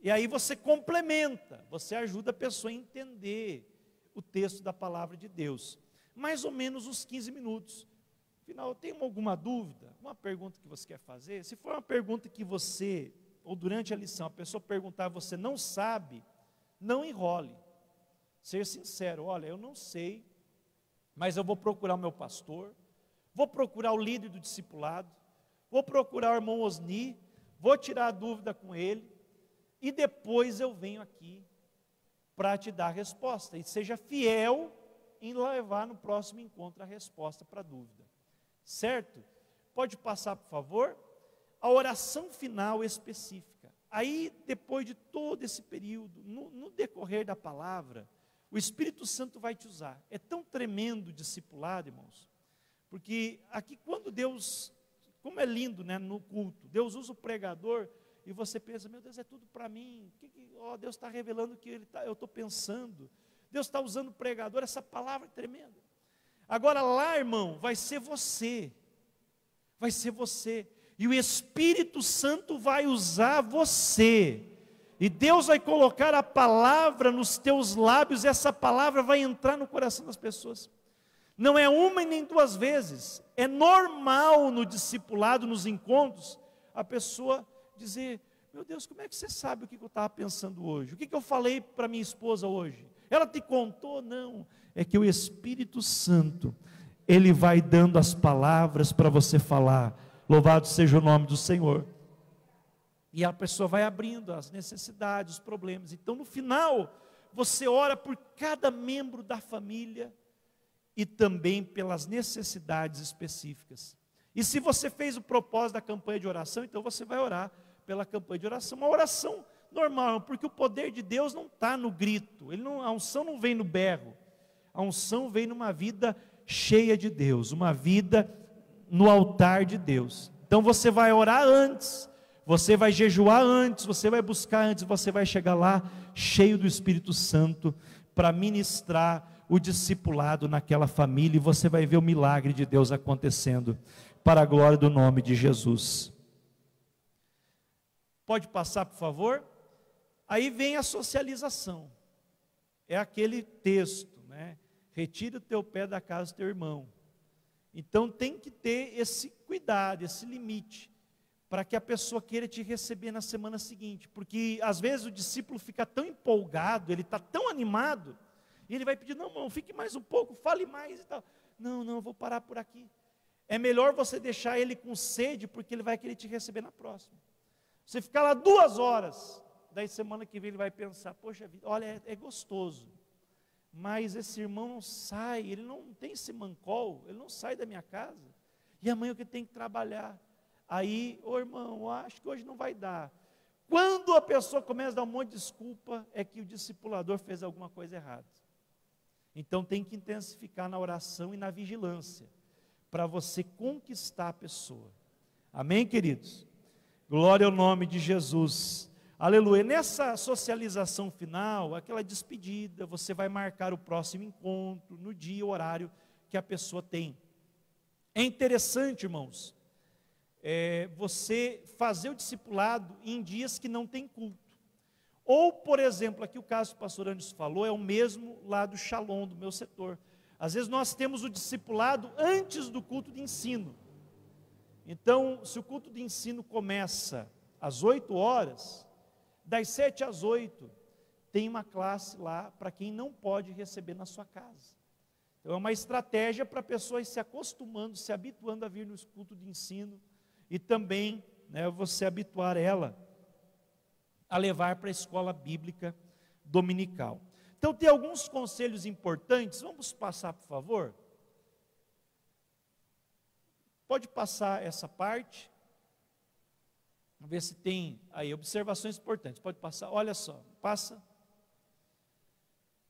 E aí você complementa, você ajuda a pessoa a entender o texto da palavra de Deus. Mais ou menos uns 15 minutos. Afinal, tem alguma dúvida? Uma pergunta que você quer fazer? Se for uma pergunta que você, ou durante a lição, a pessoa perguntar, você não sabe, não enrole. Ser sincero, olha, eu não sei, mas eu vou procurar o meu pastor, vou procurar o líder do discipulado, vou procurar o irmão Osni, vou tirar a dúvida com ele, e depois eu venho aqui para te dar a resposta. E seja fiel em levar no próximo encontro a resposta para a dúvida. Certo? Pode passar, por favor? A oração final específica. Aí, depois de todo esse período, no decorrer da palavra, o Espírito Santo vai te usar. É tão tremendo o discipulado, irmãos, porque aqui quando Deus, como é lindo, né, no culto, Deus usa o pregador, e você pensa, meu Deus, é tudo para mim, Deus está revelando o que eu estou pensando, Deus está usando o pregador, essa palavra é tremenda. Agora lá, irmão, vai ser você, e o Espírito Santo vai usar você, e Deus vai colocar a palavra nos teus lábios, e essa palavra vai entrar no coração das pessoas. Não é uma e nem 2 vezes, é normal no discipulado, nos encontros, a pessoa dizer, meu Deus, como é que você sabe o que eu estava pensando hoje? O que eu falei para minha esposa hoje? Ela te contou? Não, é que o Espírito Santo, Ele vai dando as palavras para você falar, louvado seja o nome do Senhor. E a pessoa vai abrindo as necessidades, os problemas. Então no final, você ora por cada membro da família, e também pelas necessidades específicas. E se você fez o propósito da campanha de oração, então você vai orar pela campanha de oração, uma oração normal, porque o poder de Deus não está no grito, a unção não vem no berro, a unção vem numa vida cheia de Deus, uma vida no altar de Deus. Então você vai orar antes, você vai jejuar antes, você vai buscar antes, você vai chegar lá cheio do Espírito Santo para ministrar o discipulado naquela família, e você vai ver o milagre de Deus acontecendo, para a glória do nome de Jesus. Pode passar, por favor? Aí vem a socialização, é aquele texto, né? Retira o teu pé da casa do teu irmão. Então tem que ter esse cuidado, esse limite, para que a pessoa queira te receber na semana seguinte, porque às vezes o discípulo fica tão empolgado, ele está tão animado, e ele vai pedir, não, irmão, fique mais um pouco, fale mais e tal. Não, eu vou parar por aqui. É melhor você deixar ele com sede, porque ele vai querer te receber na próxima. Você ficar lá 2 horas, daí semana que vem ele vai pensar, poxa vida, olha, é gostoso, mas esse irmão não sai, ele não tem esse mancol, ele não sai da minha casa, e amanhã eu que tenho que trabalhar. Aí, irmão, acho que hoje não vai dar. Quando a pessoa começa a dar um monte de desculpa, é que o discipulador fez alguma coisa errada. Então tem que intensificar na oração e na vigilância, para você conquistar a pessoa. Amém, queridos? Glória ao nome de Jesus. Aleluia. Nessa socialização final, aquela despedida, você vai marcar o próximo encontro, no dia e horário que a pessoa tem. É interessante, irmãos, você fazer o discipulado em dias que não tem culto. Ou, por exemplo, aqui o caso que o pastor Anderson falou, é o mesmo lá do Shalom, do meu setor. Às vezes nós temos o discipulado antes do culto de ensino. Então, se o culto de ensino começa às 8 horas, das 7 às 8, tem uma classe lá para quem não pode receber na sua casa. Então, é uma estratégia para a pessoa ir se acostumando, se habituando a vir no culto de ensino, e também, né, você habituar ela a levar para a escola bíblica dominical. Então, tem alguns conselhos importantes, vamos passar, por favor? Pode passar essa parte, vamos ver se tem aí observações importantes, pode passar, olha só, passa.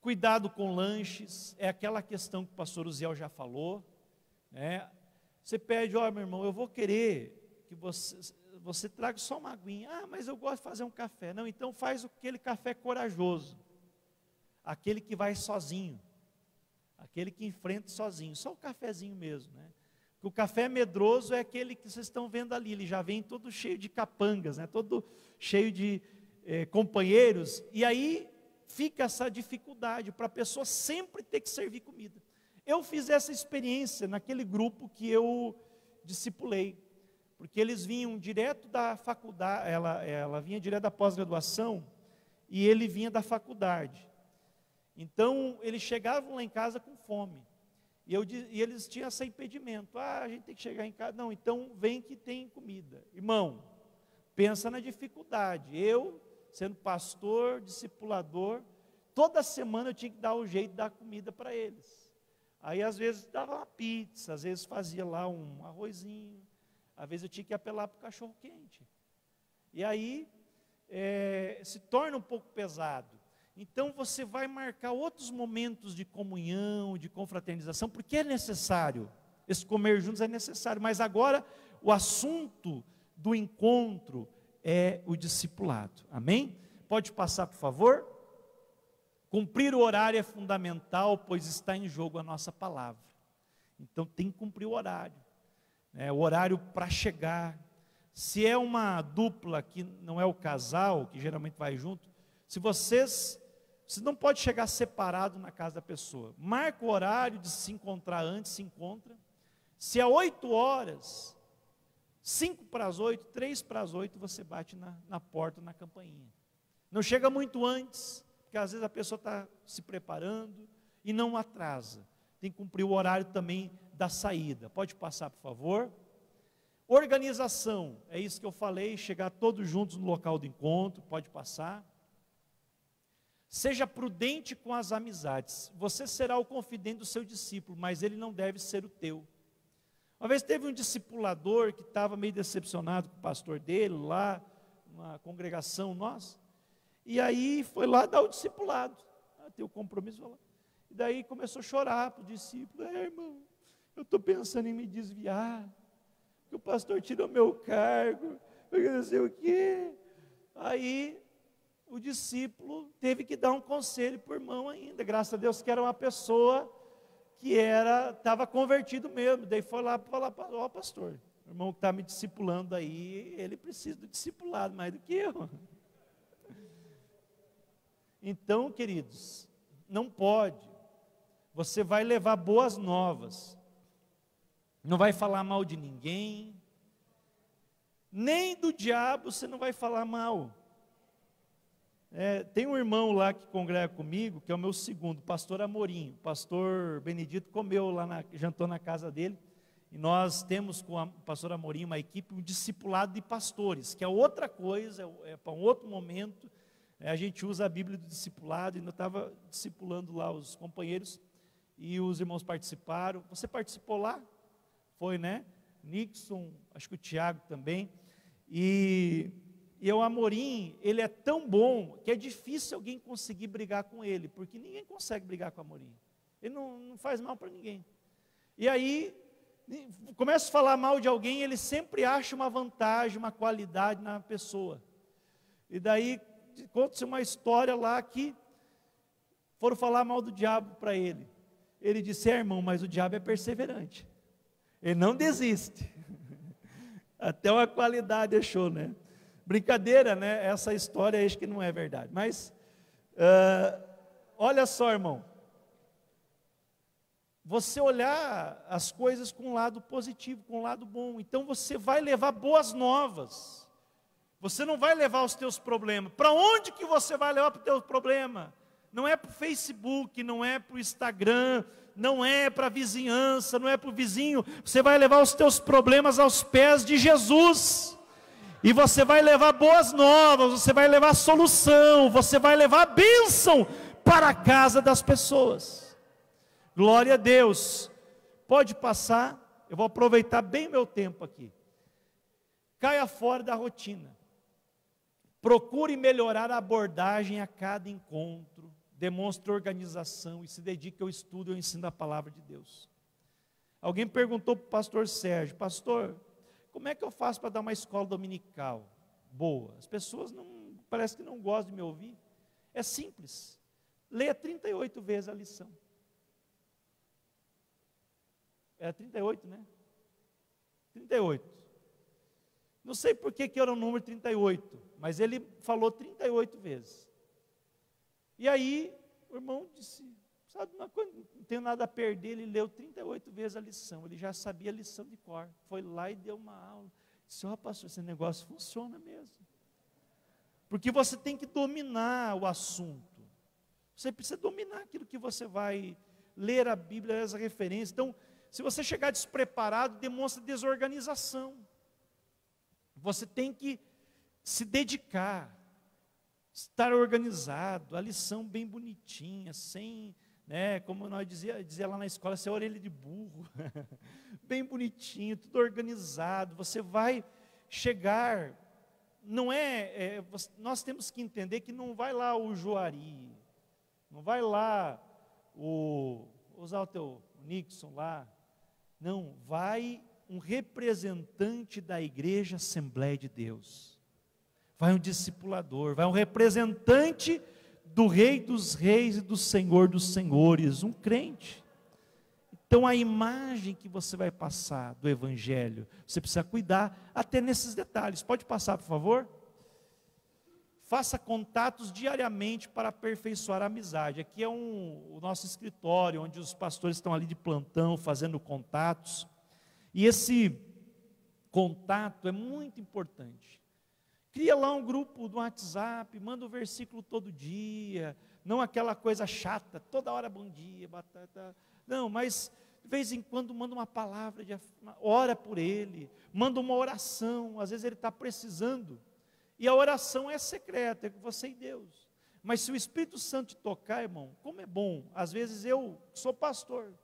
Cuidado com lanches, é aquela questão que o pastor Uziel já falou, né? Você pede, meu irmão, eu vou querer que você traga só uma aguinha, mas eu gosto de fazer um café. Não, então faz aquele café corajoso, aquele que vai sozinho, aquele que enfrenta sozinho, só o cafezinho mesmo, né? O café medroso é aquele que vocês estão vendo ali, ele já vem todo cheio de capangas, né? Todo cheio de companheiros, e aí fica essa dificuldade para a pessoa sempre ter que servir comida. Eu fiz essa experiência naquele grupo que eu discipulei, porque eles vinham direto da faculdade, ela vinha direto da pós-graduação, e ele vinha da faculdade. Então, eles chegavam lá em casa com fome. E eles tinham esse impedimento, a gente tem que chegar em casa, não, então vem que tem comida. Irmão, pensa na dificuldade, eu, sendo pastor, discipulador, toda semana eu tinha que dar o jeito de dar comida para eles. Aí às vezes dava uma pizza, às vezes fazia lá um arrozinho, às vezes eu tinha que apelar para o cachorro quente. E aí se torna um pouco pesado. Então você vai marcar outros momentos de comunhão, de confraternização, porque é necessário, esse comer juntos é necessário, mas agora o assunto do encontro é o discipulado, amém? Pode passar, por favor? Cumprir o horário é fundamental, pois está em jogo a nossa palavra. Então tem que cumprir o horário para chegar. Se é uma dupla que não é o casal, que geralmente vai junto, você não pode chegar separado na casa da pessoa. Marca o horário de se encontrar antes, se encontra. Se é 8 horas, 5 para as 8, 3 para as 8, você bate na porta, na campainha. Não chega muito antes, porque às vezes a pessoa está se preparando e não atrasa. Tem que cumprir o horário também da saída. Pode passar, por favor. Organização, é isso que eu falei, chegar todos juntos no local do encontro, pode passar. Seja prudente com as amizades. Você será o confidente do seu discípulo, mas ele não deve ser o teu. Uma vez teve um discipulador que estava meio decepcionado com o pastor dele, lá, numa congregação nossa, e aí foi lá dar o discipulado, ter o compromisso lá. E daí começou a chorar para o discípulo, irmão, eu estou pensando em me desviar, que o pastor tirou meu cargo, porque não sei o quê. Aí o discípulo teve que dar um conselho para o irmão ainda, graças a Deus que era uma pessoa que estava convertido mesmo, daí foi lá falar para o pastor, o irmão que está me discipulando aí, ele precisa do discipulado mais do que eu. Então, queridos, não pode, você vai levar boas novas, não vai falar mal de ninguém, nem do diabo você não vai falar mal. Tem um irmão lá que congrega comigo, que é o meu segundo, pastor Amorim. O pastor Benedito jantou na casa dele, e nós temos com o pastor Amorim uma equipe, um discipulado de pastores, que é outra coisa, é para um outro momento. A gente usa a Bíblia do discipulado, e eu estava discipulando lá os companheiros, e os irmãos participaram. Você participou lá? Foi, né? Nixon, acho que o Tiago também. E o Amorim, ele é tão bom que é difícil alguém conseguir brigar com ele, porque ninguém consegue brigar com o Amorim. Ele não faz mal para ninguém. E aí, começa a falar mal de alguém, ele sempre acha uma vantagem, uma qualidade na pessoa. E daí, conta-se uma história lá que foram falar mal do diabo para ele. Ele disse: irmão, mas o diabo é perseverante. Ele não desiste. Até uma qualidade achou, né? Brincadeira, né? Essa história acho que não é verdade. Mas, olha só, irmão. Você olhar as coisas com um lado positivo, com um lado bom. Então você vai levar boas novas. Você não vai levar os teus problemas. Para onde que você vai levar para o teu problema? Não é para o Facebook, não é para o Instagram, não é para a vizinhança, não é para o vizinho. Você vai levar os teus problemas aos pés de Jesus. E você vai levar boas novas, você vai levar solução, você vai levar bênção para a casa das pessoas. Glória a Deus. Pode passar, eu vou aproveitar bem meu tempo aqui. Caia fora da rotina. Procure melhorar a abordagem a cada encontro. Demonstre organização e se dedique ao estudo e ao ensino da palavra de Deus. Alguém perguntou para o pastor Sérgio: pastor, como é que eu faço para dar uma escola dominical boa? As pessoas parece que não gostam de me ouvir. É simples. Leia 38 vezes a lição. É 38, né? 38. Não sei por que era o número 38, mas ele falou 38 vezes. E aí, o irmão disse: sabe uma coisa, não tenho nada a perder. Ele leu 38 vezes a lição, ele já sabia a lição de cor. Foi lá e deu uma aula. Disse: ó, pastor, esse negócio funciona mesmo. Porque você tem que dominar o assunto. Você precisa dominar aquilo que você vai ler a Bíblia, as referências. Então, se você chegar despreparado, demonstra desorganização. Você tem que se dedicar, estar organizado, a lição bem bonitinha, sem, né, como nós dizia lá na escola, sem orelha de burro, bem bonitinho, tudo organizado. Você vai chegar, nós temos que entender que não vai lá o Juari, não vai lá usar o teu Nixon lá, não, vai um representante da igreja Assembleia de Deus, vai um discipulador, vai um representante do Rei dos Reis e do Senhor dos Senhores, um crente. Então a imagem que você vai passar do Evangelho, você precisa cuidar até nesses detalhes. Pode passar, por favor? Faça contatos diariamente para aperfeiçoar a amizade. Aqui é o nosso escritório, onde os pastores estão ali de plantão, fazendo contatos. E esse contato é muito importante. Cria lá um grupo do WhatsApp, manda um versículo todo dia, não aquela coisa chata, toda hora bom dia, batata. Não, mas de vez em quando manda uma palavra, ora por ele, manda uma oração, às vezes ele está precisando. E a oração é secreta, é com você e Deus. Mas se o Espírito Santo te tocar, irmão, como é bom. Às vezes eu sou pastor,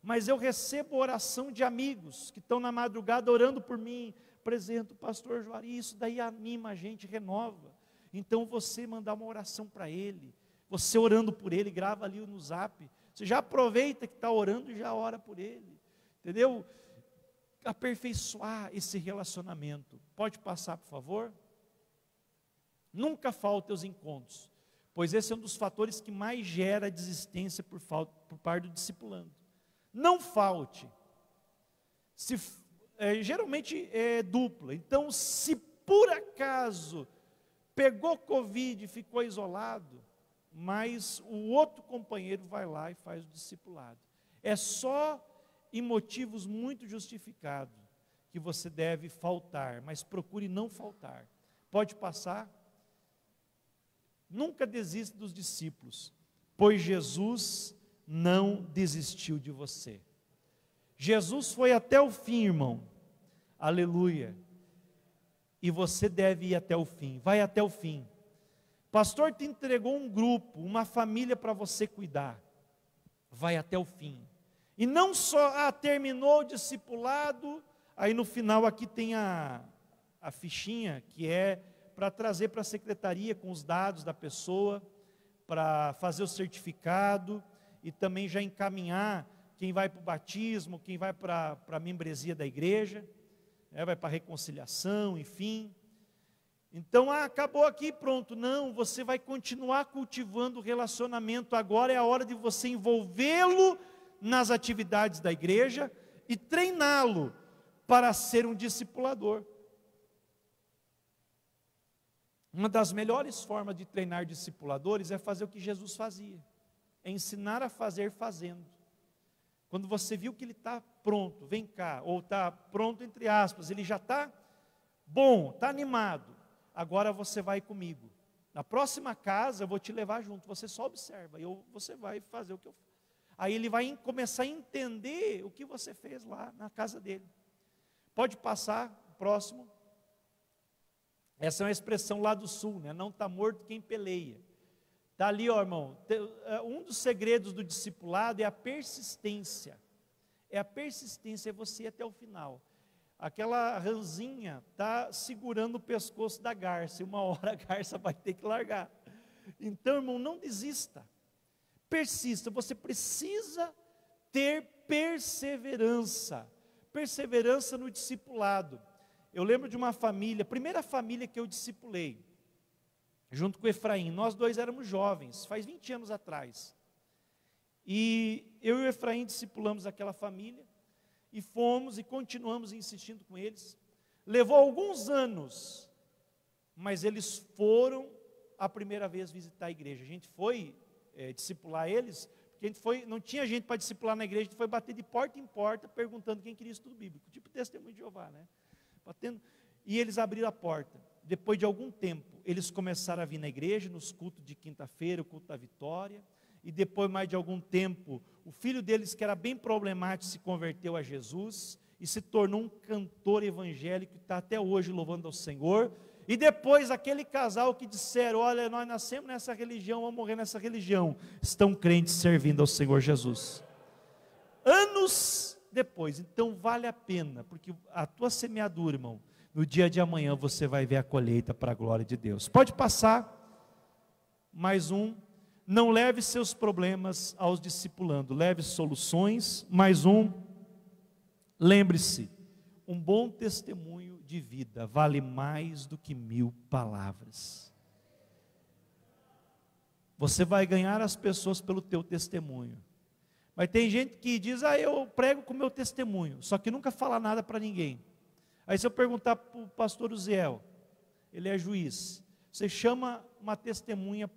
mas eu recebo oração de amigos que estão na madrugada orando por mim. Apresento o pastor Juari, isso daí anima a gente, renova. Então você mandar uma oração para ele, você orando por ele, grava ali no zap. Você já aproveita que está orando e já ora por ele. Entendeu? Aperfeiçoar esse relacionamento. Pode passar, por favor? Nunca falte aos encontros, pois esse é um dos fatores que mais gera desistência por parte do discipulando. Não falte. Geralmente é dupla. Então, se por acaso pegou Covid e ficou isolado, mas o outro companheiro vai lá e faz o discipulado. É só em motivos muito justificados que você deve faltar, mas procure não faltar. Pode passar. Nunca desista dos discípulos, pois Jesus não desistiu de você. Jesus foi até o fim, irmão. Aleluia. E você deve ir até o fim. Vai até o fim. Pastor te entregou um grupo, uma família para você cuidar. Vai até o fim. E não só, terminou o discipulado, aí no final aqui tem a fichinha, que é para trazer para a secretaria com os dados da pessoa, para fazer o certificado, e também já encaminhar quem vai para o batismo, quem vai para a membresia da igreja, vai para a reconciliação, enfim. Então, acabou aqui, pronto. Não, você vai continuar cultivando o relacionamento. Agora é a hora de você envolvê-lo nas atividades da igreja e treiná-lo para ser um discipulador. Uma das melhores formas de treinar discipuladores é fazer o que Jesus fazia, é ensinar a fazer fazendo. Quando você viu que ele está pronto, vem cá, ou está pronto entre aspas, ele já está bom, está animado, agora você vai comigo. Na próxima casa eu vou te levar junto, você só observa, você vai fazer o que eu faço. Aí ele vai começar a entender o que você fez lá na casa dele. Pode passar, próximo. Essa é uma expressão lá do sul, né? Não está morto quem peleia. Está ali, ó, irmão. Um dos segredos do discipulado é a persistência. É a persistência, é você ir até o final. Aquela ranzinha está segurando o pescoço da garça, e uma hora a garça vai ter que largar. Então, irmão, não desista. Persista, você precisa ter perseverança. Perseverança no discipulado. Eu lembro de uma família, a primeira família que eu discipulei, junto com o Efraim. Nós dois éramos jovens, faz 20 anos atrás. E eu e o Efraim discipulamos aquela família, e fomos e continuamos insistindo com eles. Levou alguns anos, mas eles foram a primeira vez visitar a igreja. A gente foi discipular eles, porque a gente não tinha gente para discipular na igreja, a gente foi bater de porta em porta, perguntando quem queria estudo bíblico, tipo testemunho de Jeová, né? Batendo, e eles abriram a porta. Depois de algum tempo, eles começaram a vir na igreja, nos cultos de quinta-feira, o culto da vitória, e depois, mais de algum tempo, o filho deles, que era bem problemático, se converteu a Jesus, e se tornou um cantor evangélico, que está até hoje louvando ao Senhor. E depois, aquele casal que disseram, olha, nós nascemos nessa religião, vamos morrer nessa religião, estão crentes servindo ao Senhor Jesus. Anos depois, então vale a pena, porque a tua semeadura, irmão, no dia de amanhã você vai ver a colheita para a glória de Deus. Pode passar, mais um. Não leve seus problemas aos discipulando, leve soluções. Mais um. Lembre-se, um bom testemunho de vida vale mais do que 1000 palavras. Você vai ganhar as pessoas pelo teu testemunho. Mas tem gente que diz, eu prego com o meu testemunho, só que nunca fala nada para ninguém. Aí se eu perguntar para o pastor Uziel, ele é juiz, você chama uma testemunha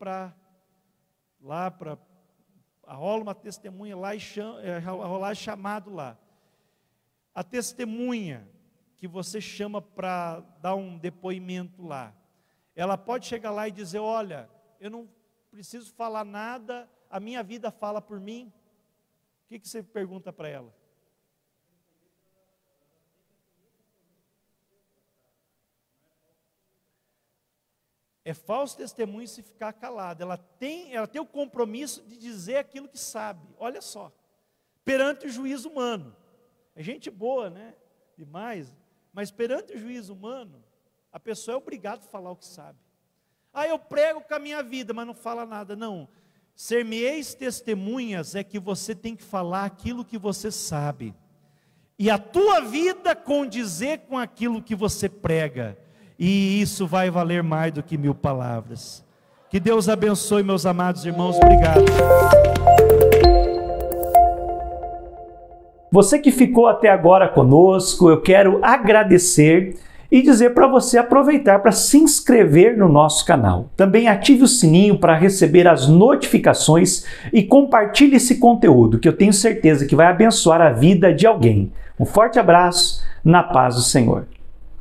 rola uma testemunha lá e rolar chamado lá. A testemunha que você chama para dar um depoimento lá, ela pode chegar lá e dizer, olha, eu não preciso falar nada, a minha vida fala por mim. O que você pergunta para ela? É falso testemunho se ficar calado. Ela tem o compromisso de dizer aquilo que sabe. Olha só, perante o juízo humano. É gente boa, né? Demais. Mas perante o juízo humano, a pessoa é obrigada a falar o que sabe. Eu prego com a minha vida, mas não fala nada. Não. Ser-me-eis testemunhas é que você tem que falar aquilo que você sabe. E a tua vida condizer com aquilo que você prega. e isso vai valer mais do que 1000 palavras. Que Deus abençoe, meus amados irmãos. Obrigado. Você que ficou até agora conosco, eu quero agradecer e dizer para você aproveitar para se inscrever no nosso canal. Também ative o sininho para receber as notificações e compartilhe esse conteúdo, que eu tenho certeza que vai abençoar a vida de alguém. Um forte abraço, na paz do Senhor.